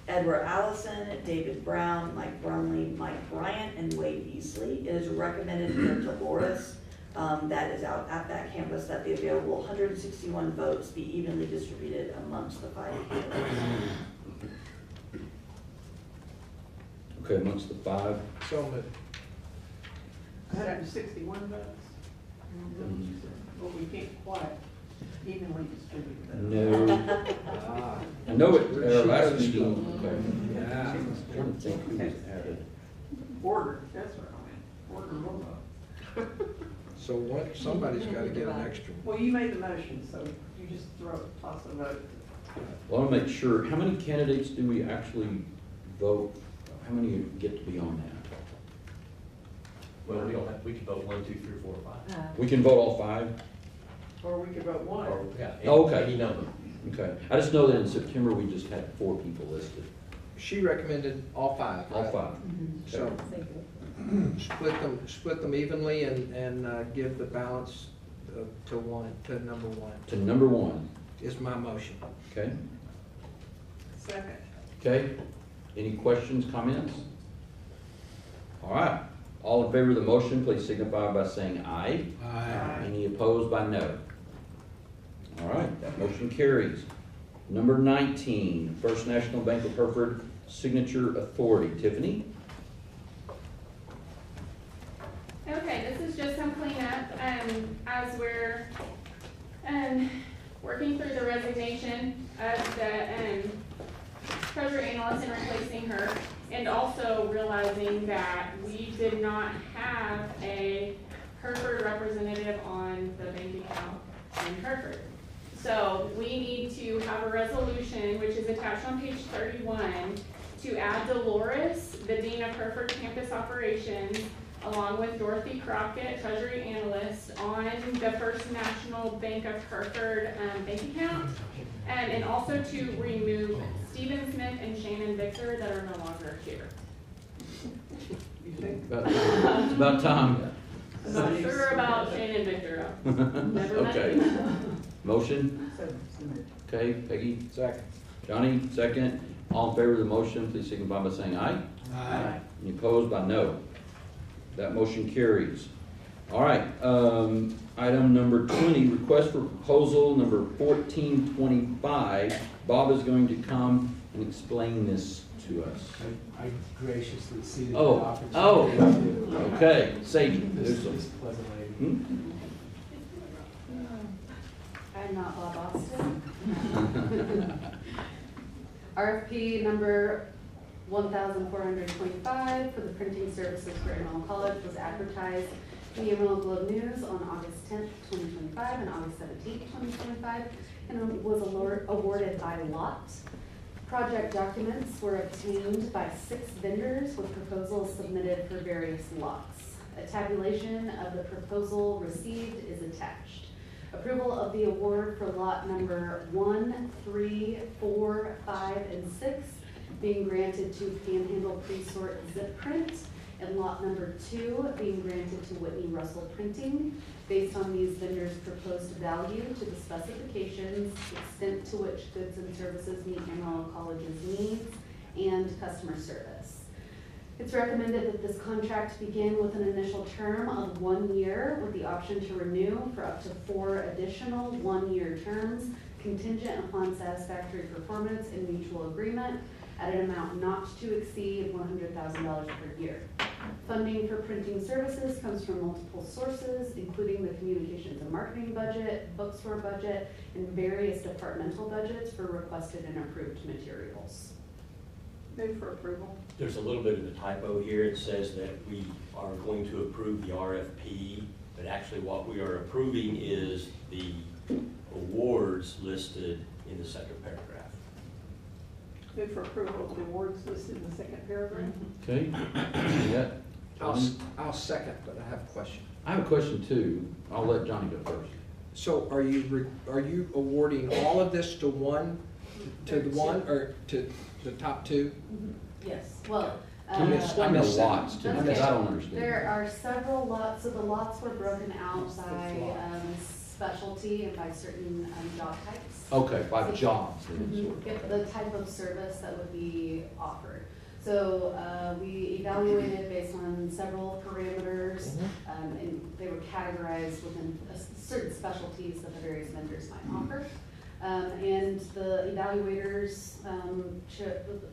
Edward Allison, David Brown, Mike Brumley, Mike Bryant, and Wade Easley. It is recommended for Dolores, that is out at that campus, that the available 161 votes be evenly distributed amongst the 5 candidates. Okay, amongst the 5. So moved. 161 votes? Well, we can't quite evenly distribute those. No. I know it, at our last meeting, okay. Yeah. I'm trying to think who was added. Border, that's what I meant, border robot. So what, somebody's gotta get an extra. Well, you made the motion, so you just toss a vote. Well, I want to make sure, how many candidates do we actually vote? How many get to be on that? Well, we don't have, we can vote 1, 2, 3, 4, 5. We can vote all 5? Or we could vote one. Or, yeah, Oh, okay. any number. Okay. I just know that in September, we just had 4 people listed. She recommended all 5. All right? 5. So, split them evenly and give the balance to number 1, To number 1, is my motion. okay? Second. Okay? Any questions, comments? All right. All in favor of the motion, please signify by saying aye. Aye. Any opposed by no? All right, that motion carries. Number 19, First National Bank of Hereford Signature Authority. Tiffany? Okay, this is just some cleanup, as we're, working through the resignation of the, treasurer analyst and replacing her, and also realizing that we did not have a Hereford representative on the bank account in Hereford. So we need to have a resolution, which is attached on page 31, to add Dolores, the Dean of Hereford Campus Operations, along with Dorothy Crockett, Treasury Analyst, on the First National Bank of Hereford bank account, and also to remove Stephen Smith and Shannon Victor that are no longer here. You think? It's about time. I'm not sure about Shannon Victor. Never met Okay. him. Motion? Okay, Peggy? Second. Johnny, second. All in favor of the motion, please signify by saying aye. Aye. Any opposed by no? That motion carries. All right, item number 20, request for proposal number 1425. Bob is going to come and explain this to us. I graciously ceded the Oh, opportunity. okay, Sadie. This there's this pleasant lady. Hmm? I'm not Bob Austin. RFP number 1,425 for the printing services for Amarillo College was advertised in the Amarillo Globe News on August 10th, 2025 and August 17th, 2025, and was awarded by lot. Project documents were obtained by 6 vendors with proposals submitted for various lots. A tabulation of the proposal received is attached. Approval of the award for lot number 1, 3, 4, 5, and 6 being granted to Panhandle Presort Zip Print, and lot number 2 being granted to Whitney Russell Printing, based on these vendors' proposed value to the specifications, extent to which goods and services meet Amarillo College's needs, and customer service. It's recommended that this contract begin with an initial term of 1 year with the option to renew for up to 4 additional 1-year terms contingent upon satisfactory performance and mutual agreement at an amount not to exceed $100,000 per year. Funding for printing services comes from multiple sources, including the communications and marketing budget, bookstore budget, and various departmental budgets for requested and approved materials. Move for approval. There's a little bit of a typo here. It says that we are going to approve the RFP, but actually what we are approving is the awards listed in the second paragraph. Move for approval of the awards listed in the second paragraph. Okay. Yeah. I'll second, but I have a question. I have a question too. I'll let Johnny go first. So are you awarding all of this to one, or to the top 2? Yes, well. Explain the lots to me, because I don't understand. There are several lots, so the lots were broken out by specialty and by certain job types. Okay, by jobs. Yep, the type of service that would be offered. So we evaluated based on several parameters, and they were categorized within certain specialties that the various vendors might offer. And the evaluators,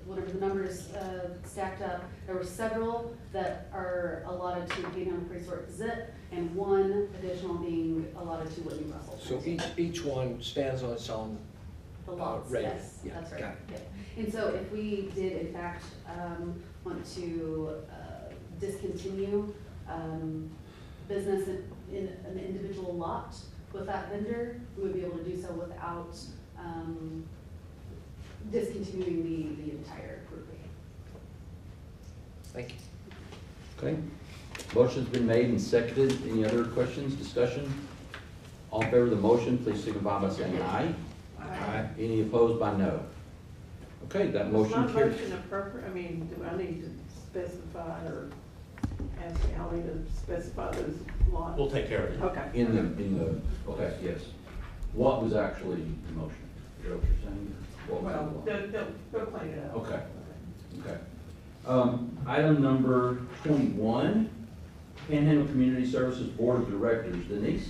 whatever the numbers stacked up, there were several that are allotted to Panhandle Presort Zip, and 1 additional being allotted to Whitney Russell. So each one stands on its own. The lots, rate. yes, Yeah, that's right. got it. Yeah. And so if we did in fact want to discontinue business in an individual lot with that vendor, we would be able to do so without discontinuing the entire grouping. Thank you. Okay. Motion's been made and seconded. Any other questions, discussion? All in favor of the motion, please signify by saying aye. Aye. Any opposed by no? Okay, that motion Is my carries. motion appropriate, I mean, do I need to specify or ask Ally to specify those lots? We'll take care of it. Okay. In the, okay, yes. What was actually the motion? Is that what you're saying? What was Well, the they'll clean it up. Okay. Okay. Item number 21, Panhandle Community Services Board of Directors. Denise?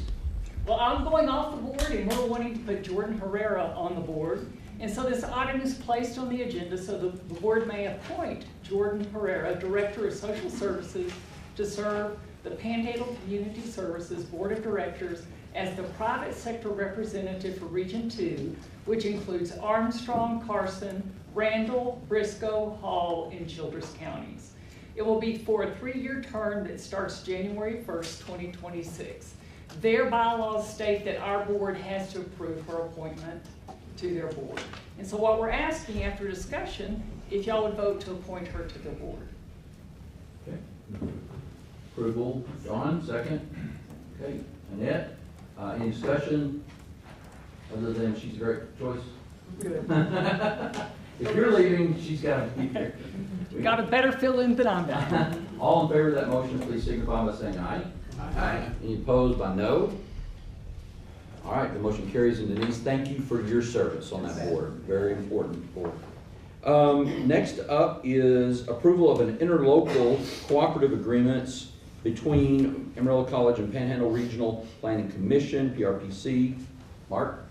Well, I'm going off the board and we're wanting to put Jordan Herrera on the board. And so this item is placed on the agenda so the board may appoint Jordan Herrera, Director of Social Services, to serve the Panhandle Community Services Board of Directors as the private sector representative for Region 2, which includes Armstrong, Carson, Randall, Briscoe, Hall, and Childress counties. It will be for a 3-year term that starts January 1st, 2026. Their bylaws state that our board has to approve her appointment to their board. And so what we're asking after discussion, if y'all would vote to appoint her to the board. Okay. Approval, John, second. Okay, Annette, any discussion other than she's a great choice? Good. If you're leaving, she's got to be here. Got a better fill-in than I'm done. All in favor of that motion, please signify by saying aye. Aye. Any opposed by no? All right, the motion carries. And Denise, thank you for your service on that board. Very important board. Next up is approval of an interlocal cooperative agreements between Amarillo College and Panhandle Regional Planning Commission, PRPC. Mark?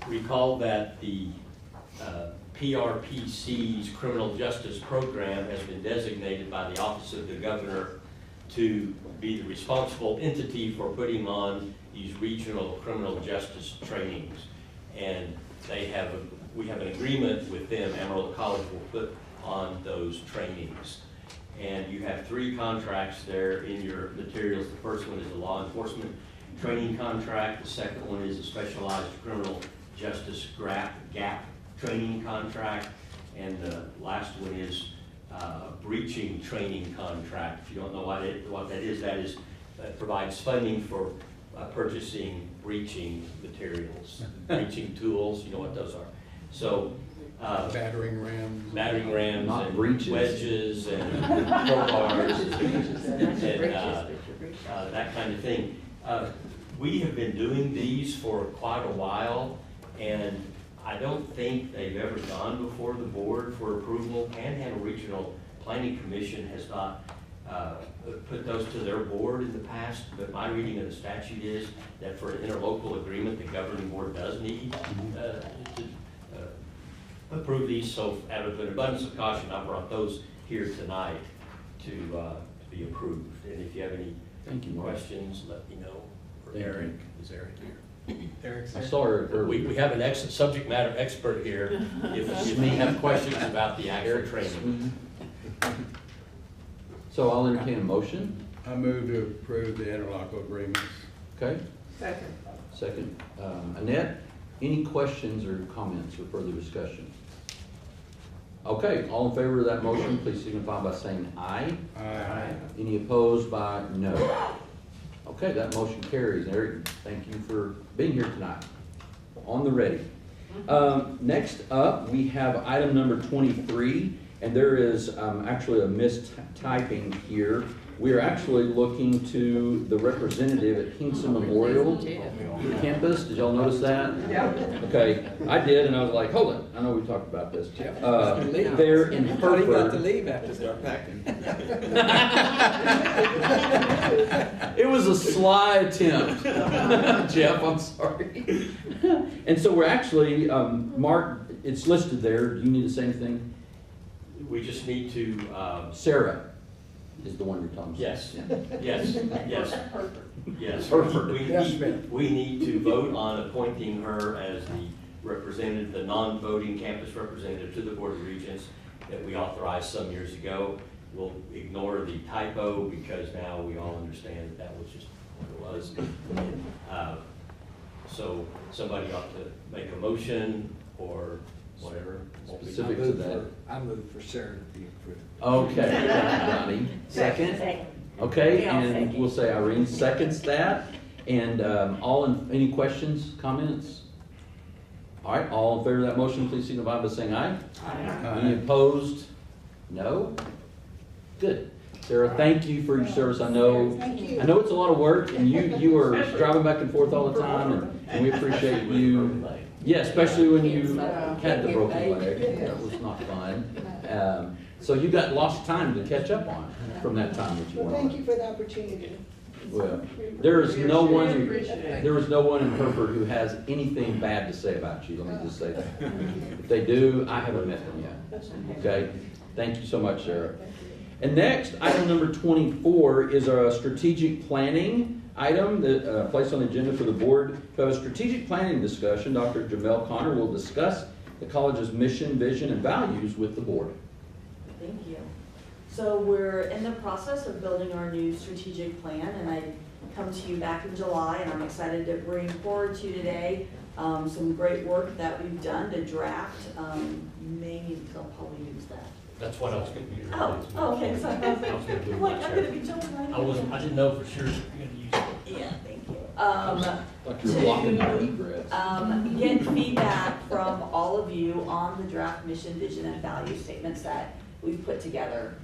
Recall that the PRPC's criminal justice program has been designated by the Office of the Governor to be the responsible entity for putting on these regional criminal justice trainings. And we have an agreement with them. Amarillo College will put on those trainings. And you have 3 contracts there in your materials. The first one is a law enforcement training contract. The second one is a specialized criminal justice gap training contract. And the last one is breaching training contract. If you don't know what that is, that provides funding for purchasing breaching materials, breaching tools. You know what those are. So battering rams, Not and breaches. wedges and crowbars and that kind of thing. We have been doing these for quite a while, and I don't think they've ever gone before the board for approval. Panhandle Regional Planning Commission has not put those to their board in the past, but my reading of the statute is that for an interlocal agreement, the governing board does need to approve these. So out of an abundance of caution, I brought those here tonight to be approved. And if you have any questions, let me know. Eric, is Eric here? I saw her earlier. We have an subject matter expert here if you have questions about the actual training. So I'll entertain a motion. I move to approve the interlocal agreements. Okay. Second. Second. Annette, any questions or comments or further discussion? Okay, all in favor of that motion, please signify by saying aye. Aye. Any opposed by no? Okay, that motion carries. Eric, thank you for being here tonight. On the ready. Next up, we have item number 23, and there is actually a mistyping here. We are actually looking to the representative at Kingston Memorial Campus. Did y'all notice that? Yeah. Okay, I did, and I was like, hold on, I know we talked about this. They're in Hereford. He got to leave after start packing. It was a sly attempt, Jeff, I'm sorry. And so we're actually, Mark, it's listed there. Do you need to say anything? We just need to... Sarah is the one you're talking about. Yes, yes, yes. Yes, Hereford. we need to vote on appointing her as the representative, the non-voting campus representative to the Board of Regents that we authorized some years ago. We'll ignore the typo because now we all understand that was just what it was. So somebody ought to make a motion or whatever. Specific to that. I move for Sarah to be approved. Okay, Donnie, second? Okay, and we'll say Irene seconds that. And any questions, comments? All right, all in favor of that motion, please signify by saying aye. Aye. Any opposed? No? Good. Sarah, thank you for your service. I know it's a lot of work, and you are driving back and forth all the time, and we appreciate you. Yeah, especially when you had the broken leg. That was not fun. So you got lots of time to catch up on from that time that you were on. Thank you for the opportunity. Well, there is no one in Hereford who has anything bad to say about you. Let me just say that. If they do, I haven't met them yet. Okay? Thank you so much, Sarah. And next, item number 24 is a strategic planning item that placed on the agenda for the board. To have a strategic planning discussion, Dr. Jamel Connor will discuss the college's mission, vision, and values with the board. Thank you. So we're in the process of building our new strategic plan, and I come to you back in July, and I'm excited to bring forward to you today some great work that we've done to draft. Maybe they'll probably use that. That's what I was going to use. Okay. So I'm going to be jumping right in. I didn't know for sure you were going to use it. Yeah, thank you. Like you're blocking my egress. Get feedback from all of you on the draft mission, vision, and value statements that we've put together.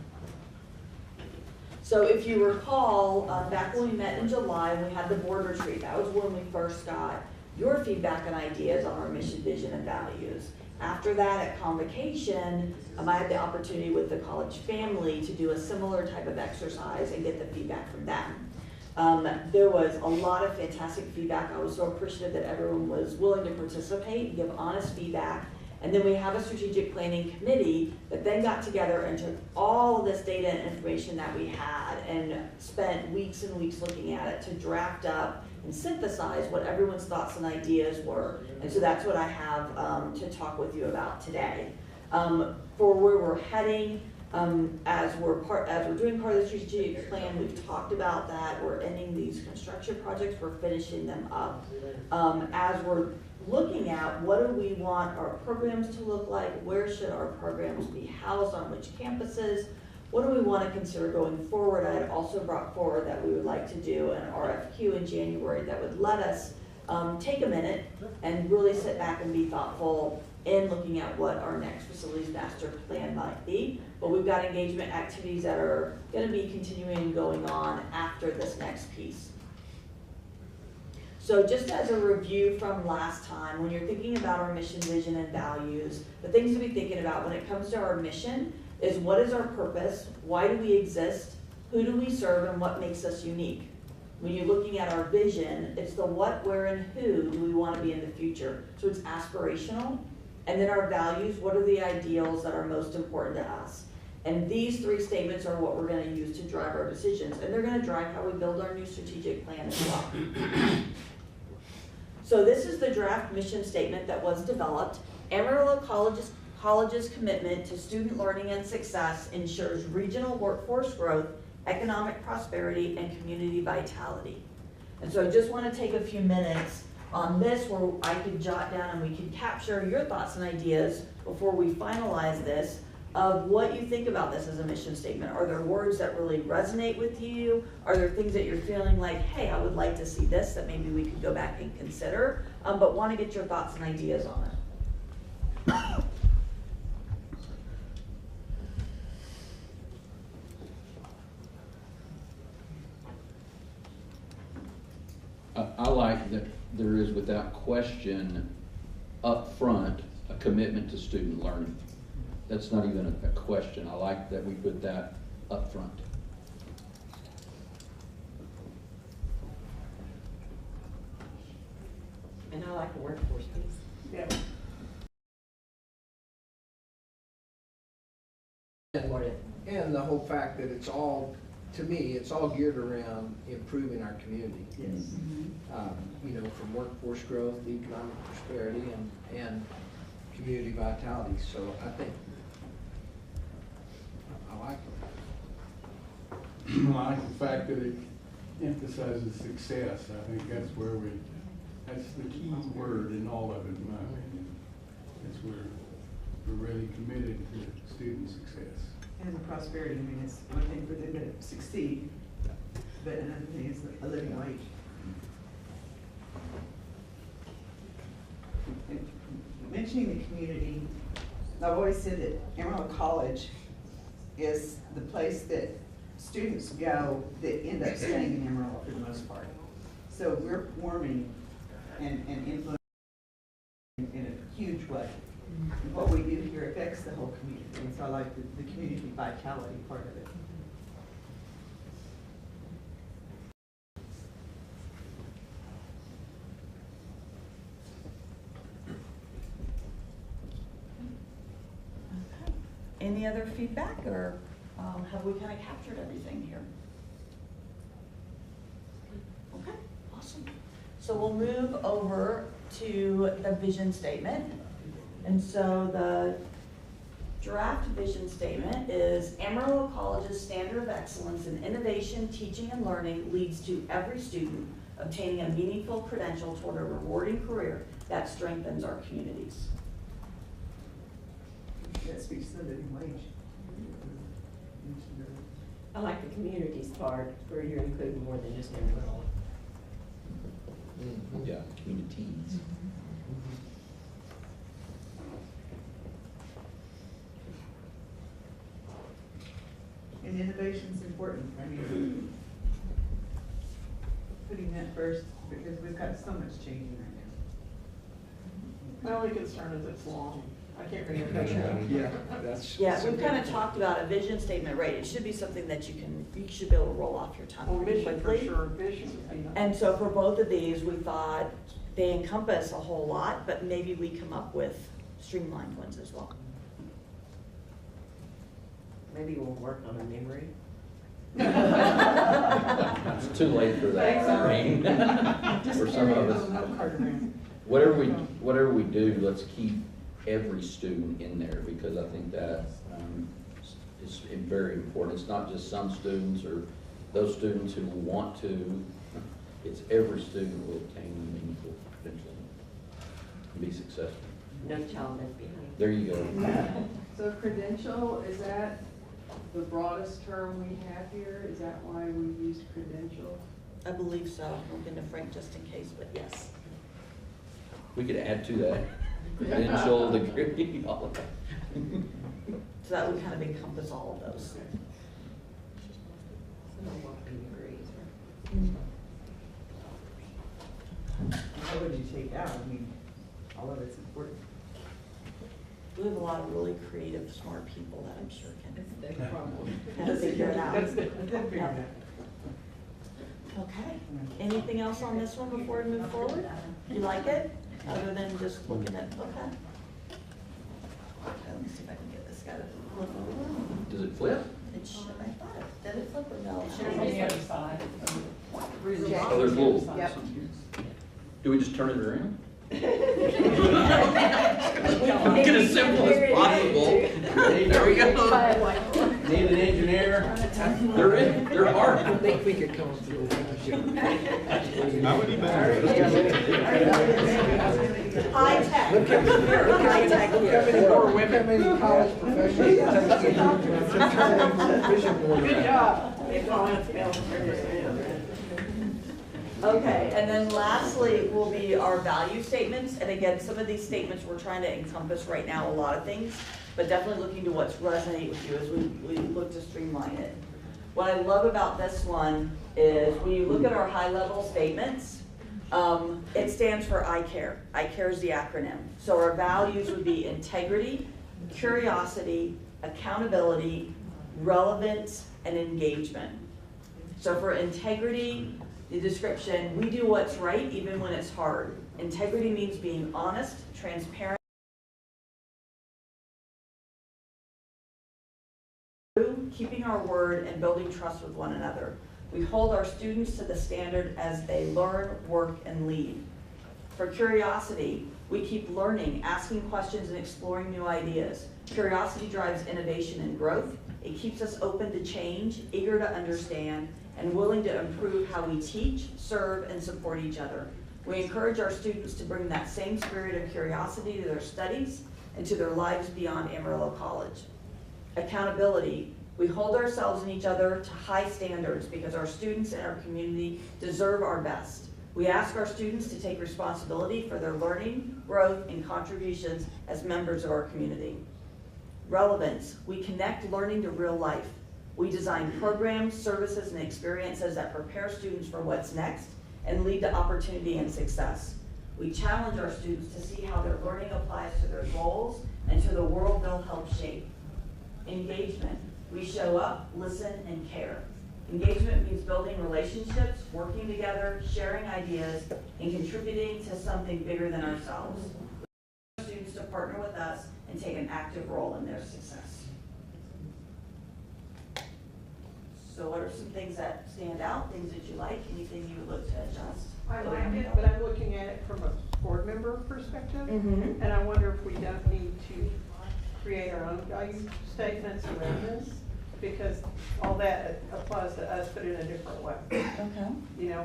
So if you recall, back when we met in July, when we had the board retreat, that was when we first got your feedback and ideas on our mission, vision, and values. After that, at convocation, I had the opportunity with the college family to do a similar type of exercise and get the feedback from them. There was a lot of fantastic feedback. I was so appreciative that everyone was willing to participate and give honest feedback. And then we have a strategic planning committee that then got together and took all of this data and information that we had and spent weeks and weeks looking at it to draft up and synthesize what everyone's thoughts and ideas were. And so that's what I have to talk with you about today. For where we're heading, as we're doing part of the strategic plan, we've talked about that. We're ending these construction projects, we're finishing them up. As we're looking at what do we want our programs to look like, where should our programs be housed, on which campuses, what do we want to consider going forward. I had also brought forward that we would like to do an RFQ in January that would let us take a minute and really sit back and be thoughtful in looking at what our next facilities master plan might be. But we've got engagement activities that are going to be continuing and going on after this next piece. So just as a review from last time, when you're thinking about our mission, vision, and values, the things to be thinking about when it comes to our mission is what is our purpose, why do we exist, who do we serve, and what makes us unique. When you're looking at our vision, it's the what, where, and who do we want to be in the future. So it's aspirational. And then our values, what are the ideals that are most important to us? And these three statements are what we're going to use to drive our decisions. And they're going to drive how we build our new strategic plan as well. So this is the draft mission statement that was developed. Amarillo College's commitment to student learning and success ensures regional workforce growth, economic prosperity, and community vitality. And so I just want to take a few minutes on this where I could jot down and we could capture your thoughts and ideas before we finalize this of what you think about this as a mission statement. Are there words that really resonate with you? Are there things that you're feeling like, hey, I would like to see this, that maybe we could go back and consider, but want to get your thoughts and ideas on it? I like that there is, without question, up front, a commitment to student learning. That's not even a question. I like that we put that up front. And I like the workforce piece. Yeah. And the whole fact that it's all, to me, it's all geared around improving our community. Yes. You know, from workforce growth, economic prosperity, and community vitality. So I think I like it. I like the fact that it emphasizes success. I think that's where that's the key word in all of it, in my opinion. It's where we're really committed to student success. And prosperity, I mean, it's one thing for them to succeed, but another thing is a living wage. And mentioning the community, I've always said that Amarillo College is the place that students go that end up staying in Amarillo for the most part. So we're forming and influencing in a huge way. And what we do here affects the whole community, and so I like the community vitality part of it. Any other feedback, or have we kind of captured everything here? Okay, awesome. So we'll move over to the vision statement. And so the draft vision statement is Amarillo College's standard of excellence in innovation, teaching, and learning leads to every student obtaining a meaningful credential toward a rewarding career that strengthens our communities. That speaks to the living wage. I like the communities part where you're including more than just Amarillo. Yeah, communities. And innovation's important. I mean, putting that first, because we've got so much changing right now. My only concern is it's long. I can't read it. Yeah, that's. Yeah, we've kind of talked about a vision statement, right? It should be something that you should be able to roll off your tongue Well, pretty vision for quickly. sure, vision would be nice. And so for both of these, we thought they encompass a whole lot, but maybe we come up with streamlined ones as well. Maybe we'll work on a memory. It's too late for that, Irene. For some of us. Whatever we do, let's keep every student in there, because I think that is very important. It's not just some students or those students who want to. It's every student will obtain a meaningful credential and be successful. No child left behind. There you go. So credential, is that the broadest term we have here? Is that why we used credential? I believe so. I'm looking to Frank just in case, but yes. We could add to that. Credential, degree, all of that. So that would kind of encompass all of those. What would you take out? I mean, all of it's important. We have a lot of really creative, smart people that I'm sure That's the problem. can figure it out. That's it. They'll figure it out. Okay. Anything else on this one before we move forward? You like it? Other than just looking at, okay. Let me see if I can get this guy to flip over. Does it flip? It should, I thought it, did it flip or no? Should be on the other side. Oh, there's little. Yep. Do we just turn it around? Make it as simple as possible. There we go. Need an engineer? They're hard. I don't think we could come through. How many High tech. Look High tech how here. many more women, how many college professionals. Good job. Okay, and then lastly will be our value statements. And again, some of these statements we're trying to encompass right now, a lot of things, but definitely looking to what's resonate with you as we look to streamline it. What I love about this one is when you look at our high-level statements, it stands for I care. I care is the acronym. So our values would be integrity, curiosity, accountability, relevance, and engagement. So for integrity, the description, we do what's right even when it's hard. Integrity means being honest, transparent, keeping our word, and building trust with one another. We hold our students to the standard as they learn, work, and lead. For curiosity, we keep learning, asking questions, and exploring new ideas. Curiosity drives innovation and growth. It keeps us open to change, eager to understand, and willing to improve how we teach, serve, and support each other. We encourage our students to bring that same spirit of curiosity to their studies and to their lives beyond Amarillo College. Accountability. We hold ourselves and each other to high standards because our students and our community deserve our best. We ask our students to take responsibility for their learning, growth, and contributions as members of our community. Relevance. We connect learning to real life. We design programs, services, and experiences that prepare students for what's next and lead to opportunity and success. We challenge our students to see how their learning applies to their goals and to the world they'll help shape. Engagement. We show up, listen, and care. Engagement means building relationships, working together, sharing ideas, and contributing to something bigger than ourselves. We want students to partner with us and take an active role in their success. So what are some things that stand out, things that you like, anything you would look to adjust? I like it, but I'm looking at it from a board member perspective, and I wonder if we don't need to create our own value statements around this, because all that applies to us, but in a different way. Okay. You know,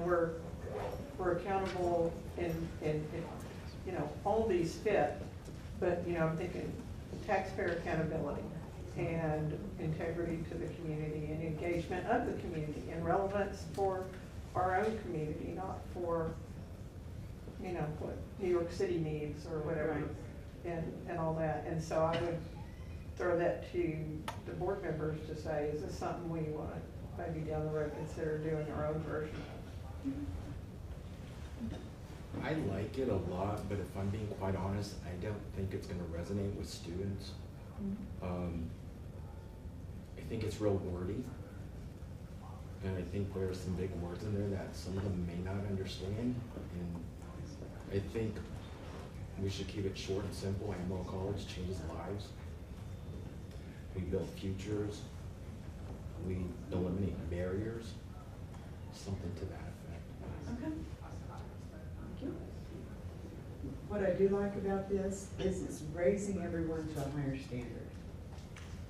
we're accountable and you know, all these fit, but, you know, I'm thinking taxpayer accountability and integrity to the community and engagement of the community and relevance for our own community, not for, you know, what New York City needs or whatever, and all that. And so I would throw that to the board members to say, is this something we want to maybe down the road consider doing our own version of? I like it a lot, but if I'm being quite honest, I don't think it's going to resonate with students. I think it's real wordy, and I think there are some big words in there that some of them may not understand, and I think we should keep it short and simple. Amarillo College changes lives. We build futures. We eliminate barriers. Something to that effect. Okay. What I do like about this is it's raising everyone to a higher standard.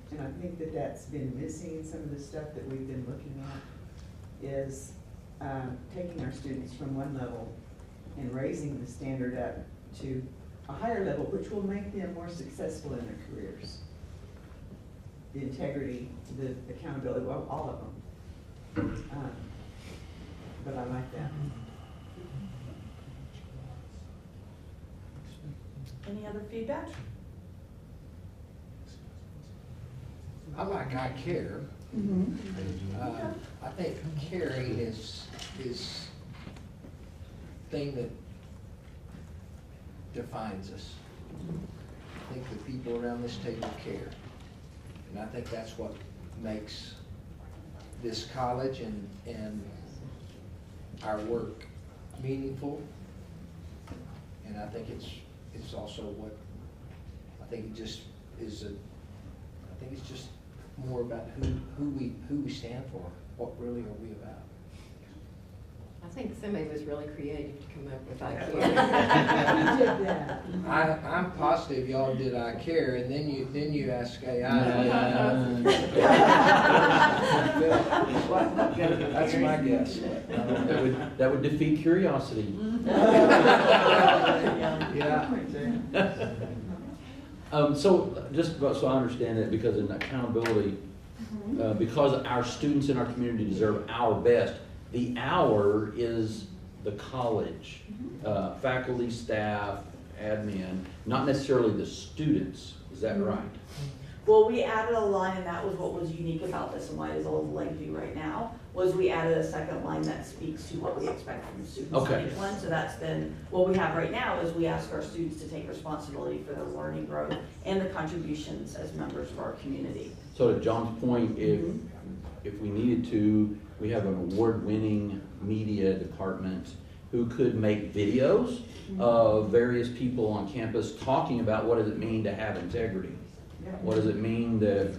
And I think that that's been missing in some of the stuff that we've been looking at, is taking our students from one level and raising the standard up to a higher level, which will make them more successful in their careers. The integrity, the accountability, well, all of them. But I like that. Any other feedback? I like I care. I think caring is thing that defines us. I think the people around this table care. And I think that's what makes this college and our work meaningful. And I think it's also what, I think it just is I think it's just more about who we stand for. What really are we about? I think somebody was really creative to come up with I care. You did that. I'm positive y'all did I care, and then you ask AI. That's my guess. That would defeat curiosity. Yeah. So just so I understand it, because in accountability, because our students in our community deserve our best, the our is the college, faculty, staff, admin, not necessarily the students. Is that right? Well, we added a line, and that was what was unique about this and why it's a little lengthy right now, was we added a second line that speaks to what we expect from the students on each one. So that's been, what we have right now is we ask our students to take responsibility for their learning growth and the contributions as members of our community. So to John's point, if we needed to, we have an award-winning media department who could make videos of various people on campus talking about what does it mean to have integrity. What does it mean to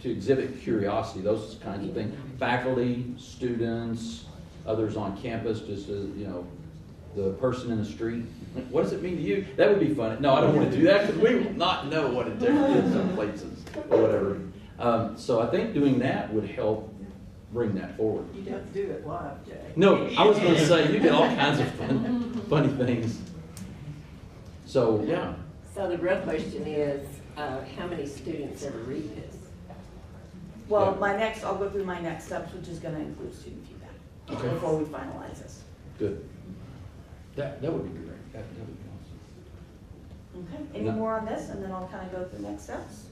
exhibit curiosity, those kinds of things. Faculty, students, others on campus, just as, you know, the person in the street. What does it mean to you? That would be fun. No, I don't want to do that because we will not know what integrity is in some places or whatever. So I think doing that would help bring that forward. You don't do it live, Jay. No, I was gonna say, you did all kinds of funny things. So, yeah. So the real question is, how many students ever read this? Well, I'll go through my next steps, which is gonna include student feedback Okay. before we finalize this. Good. That would be great. That would be awesome. Okay, any more on this, and then I'll kind of go through next steps?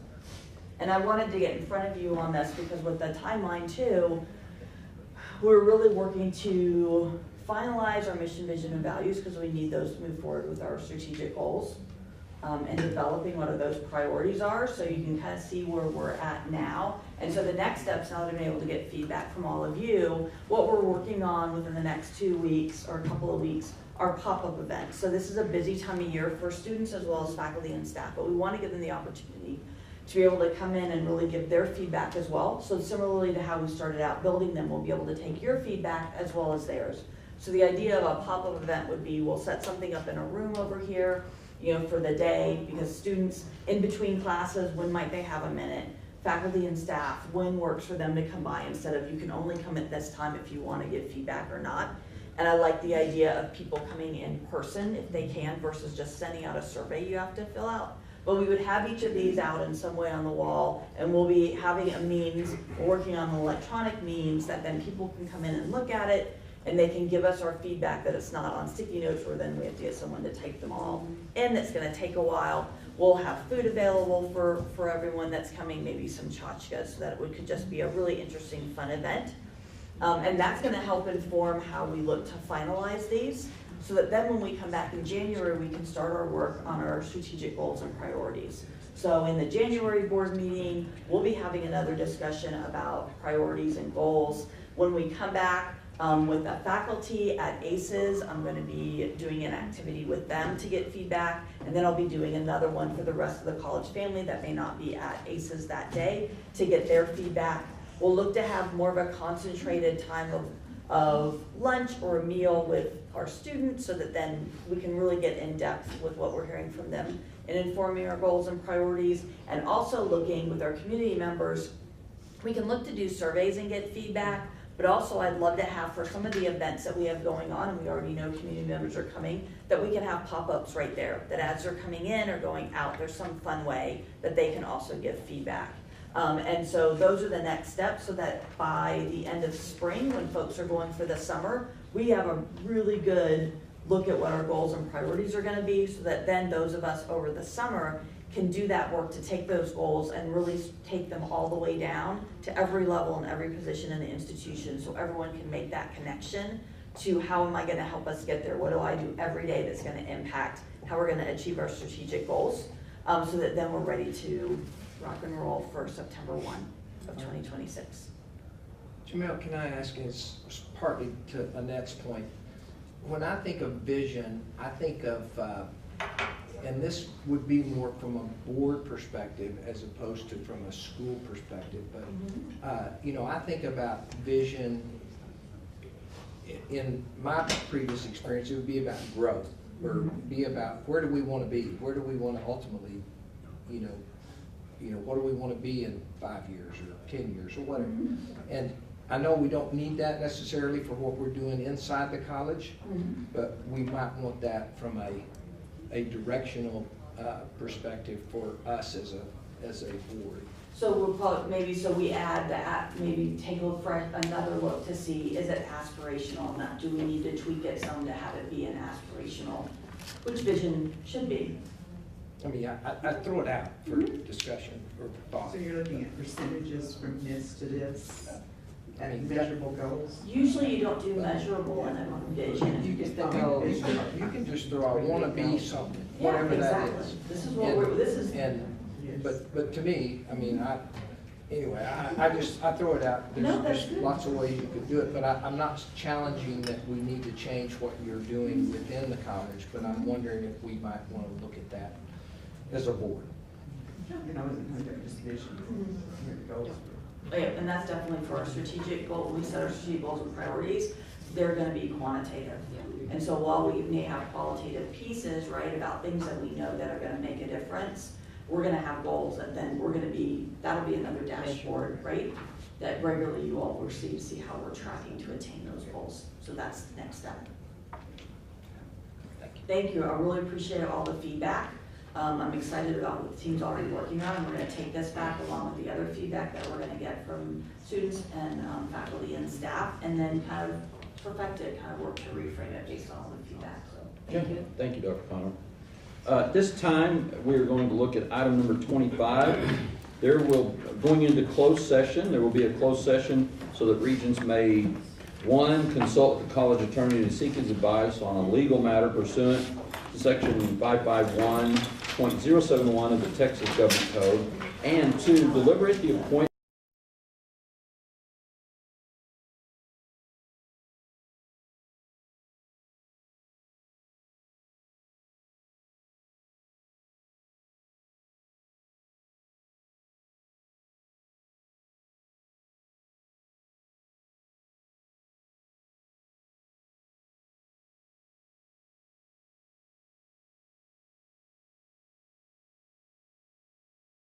And I wanted to get in front of you on this because with the timeline too, we're really working to finalize our mission, vision, and values because we need those to move forward with our strategic goals. And developing what those priorities are, so you can kind of see where we're at now. And so the next steps, now that I've been able to get feedback from all of you, what we're working on within the next 2 weeks or a couple of weeks are pop-up events. So this is a busy time of year for students as well as faculty and staff, but we want to give them the opportunity to be able to come in and really give their feedback as well. So similarly to how we started out building them, we'll be able to take your feedback as well as theirs. So the idea of a pop-up event would be, we'll set something up in a room over here, for the day, because students in between classes, when might they have a minute? Faculty and staff, when works for them to come by instead of you can only come at this time if you want to give feedback or not. And I like the idea of people coming in person if they can versus just sending out a survey you have to fill out. But we would have each of these out in some way on the wall, and we'll be having a means, working on an electronic means that then people can come in and look at it, and they can give us our feedback that it's not on sticky notes where then we have to get someone to type them all in. That's gonna take a while. We'll have food available for everyone that's coming, maybe some tchotchkes, so that it could just be a really interesting, fun event. And that's gonna help inform how we look to finalize these, so that then when we come back in January, we can start our work on our strategic goals and priorities. So in the January board meeting, we'll be having another discussion about priorities and goals. When we come back, with the faculty at ACES, I'm going to be doing an activity with them to get feedback, and then I'll be doing another one for the rest of the college family that may not be at ACES that day to get their feedback. We'll look to have more of a concentrated time of lunch or a meal with our students so that then we can really get in depth with what we're hearing from them and informing our goals and priorities, and also looking with our community members. We can look to do surveys and get feedback. But also I'd love to have for some of the events that we have going on, and we already know community members are coming, that we can have pop-ups right there, that as they're coming in or going out, there's some fun way that they can also give feedback. And so those are the next steps, so that by the end of spring, when folks are going for the summer, we have a really good look at what our goals and priorities are gonna be, so that then those of us over the summer can do that work to take those goals and really take them all the way down to every level and every position in the institution, so everyone can make that connection to how am I gonna help us get there? What do I do every day that's gonna impact how we're gonna achieve our strategic goals, so that then we're ready to rock and roll for September 1 of 2026. Jamel, can I ask, is partly to Annette's point, when I think of vision, I think of, and this would be more from a board perspective as opposed to from a school perspective, but I think about vision. In my previous experience, it would be about growth, or be about where do we want to be, where do we want to ultimately, what do we want to be in 5 years or 10 years or whatever. And I know we don't need that necessarily for what we're doing inside the college, but we might want that from a directional perspective for us as a board. So we'll probably, so we add that, maybe take a look for another look to see, is it aspirational enough? Do we need to tweak it some to have it be an aspirational, which vision should be? I mean, I throw it out for discussion or thought. So you're looking at percentages from this to this, and measurable goals? Usually you don't do measurable in a vision. You can just throw out want to be something, whatever that is. This is what this is. But to me, I mean, I throw it out. There's lots of ways you could do it, but I'm not challenging that we need to change what you're doing within the college, but I'm wondering if we might want to look at that as a board. Just vision. Goals. Yeah, and that's definitely for our strategic goal. We set our strategic goals and priorities. They're going to be quantitative. And so while we may have qualitative pieces, right, about things that we know that are going to make a difference, we're going to have goals, and then that'll be another dashboard, right? that regularly you all will receive to see how we're tracking to attain those goals. So that's the next step. Thank you. I really appreciate all the feedback. I'm excited about what the team's already working on, and we're gonna take this back along with the other feedback that we're gonna get from students and faculty and staff, and then kind of perfect it, kind of work to reframe it based on all the feedback, so thank you. Thank you, Dr. Connor. At this time, we're going to look at item number 25. Going into closed session, there will be a closed session so that regents may, one, consult the college attorney to seek his advice on a legal matter pursuant to section 551.071 of the Texas Government Code, and two, deliberate the appointment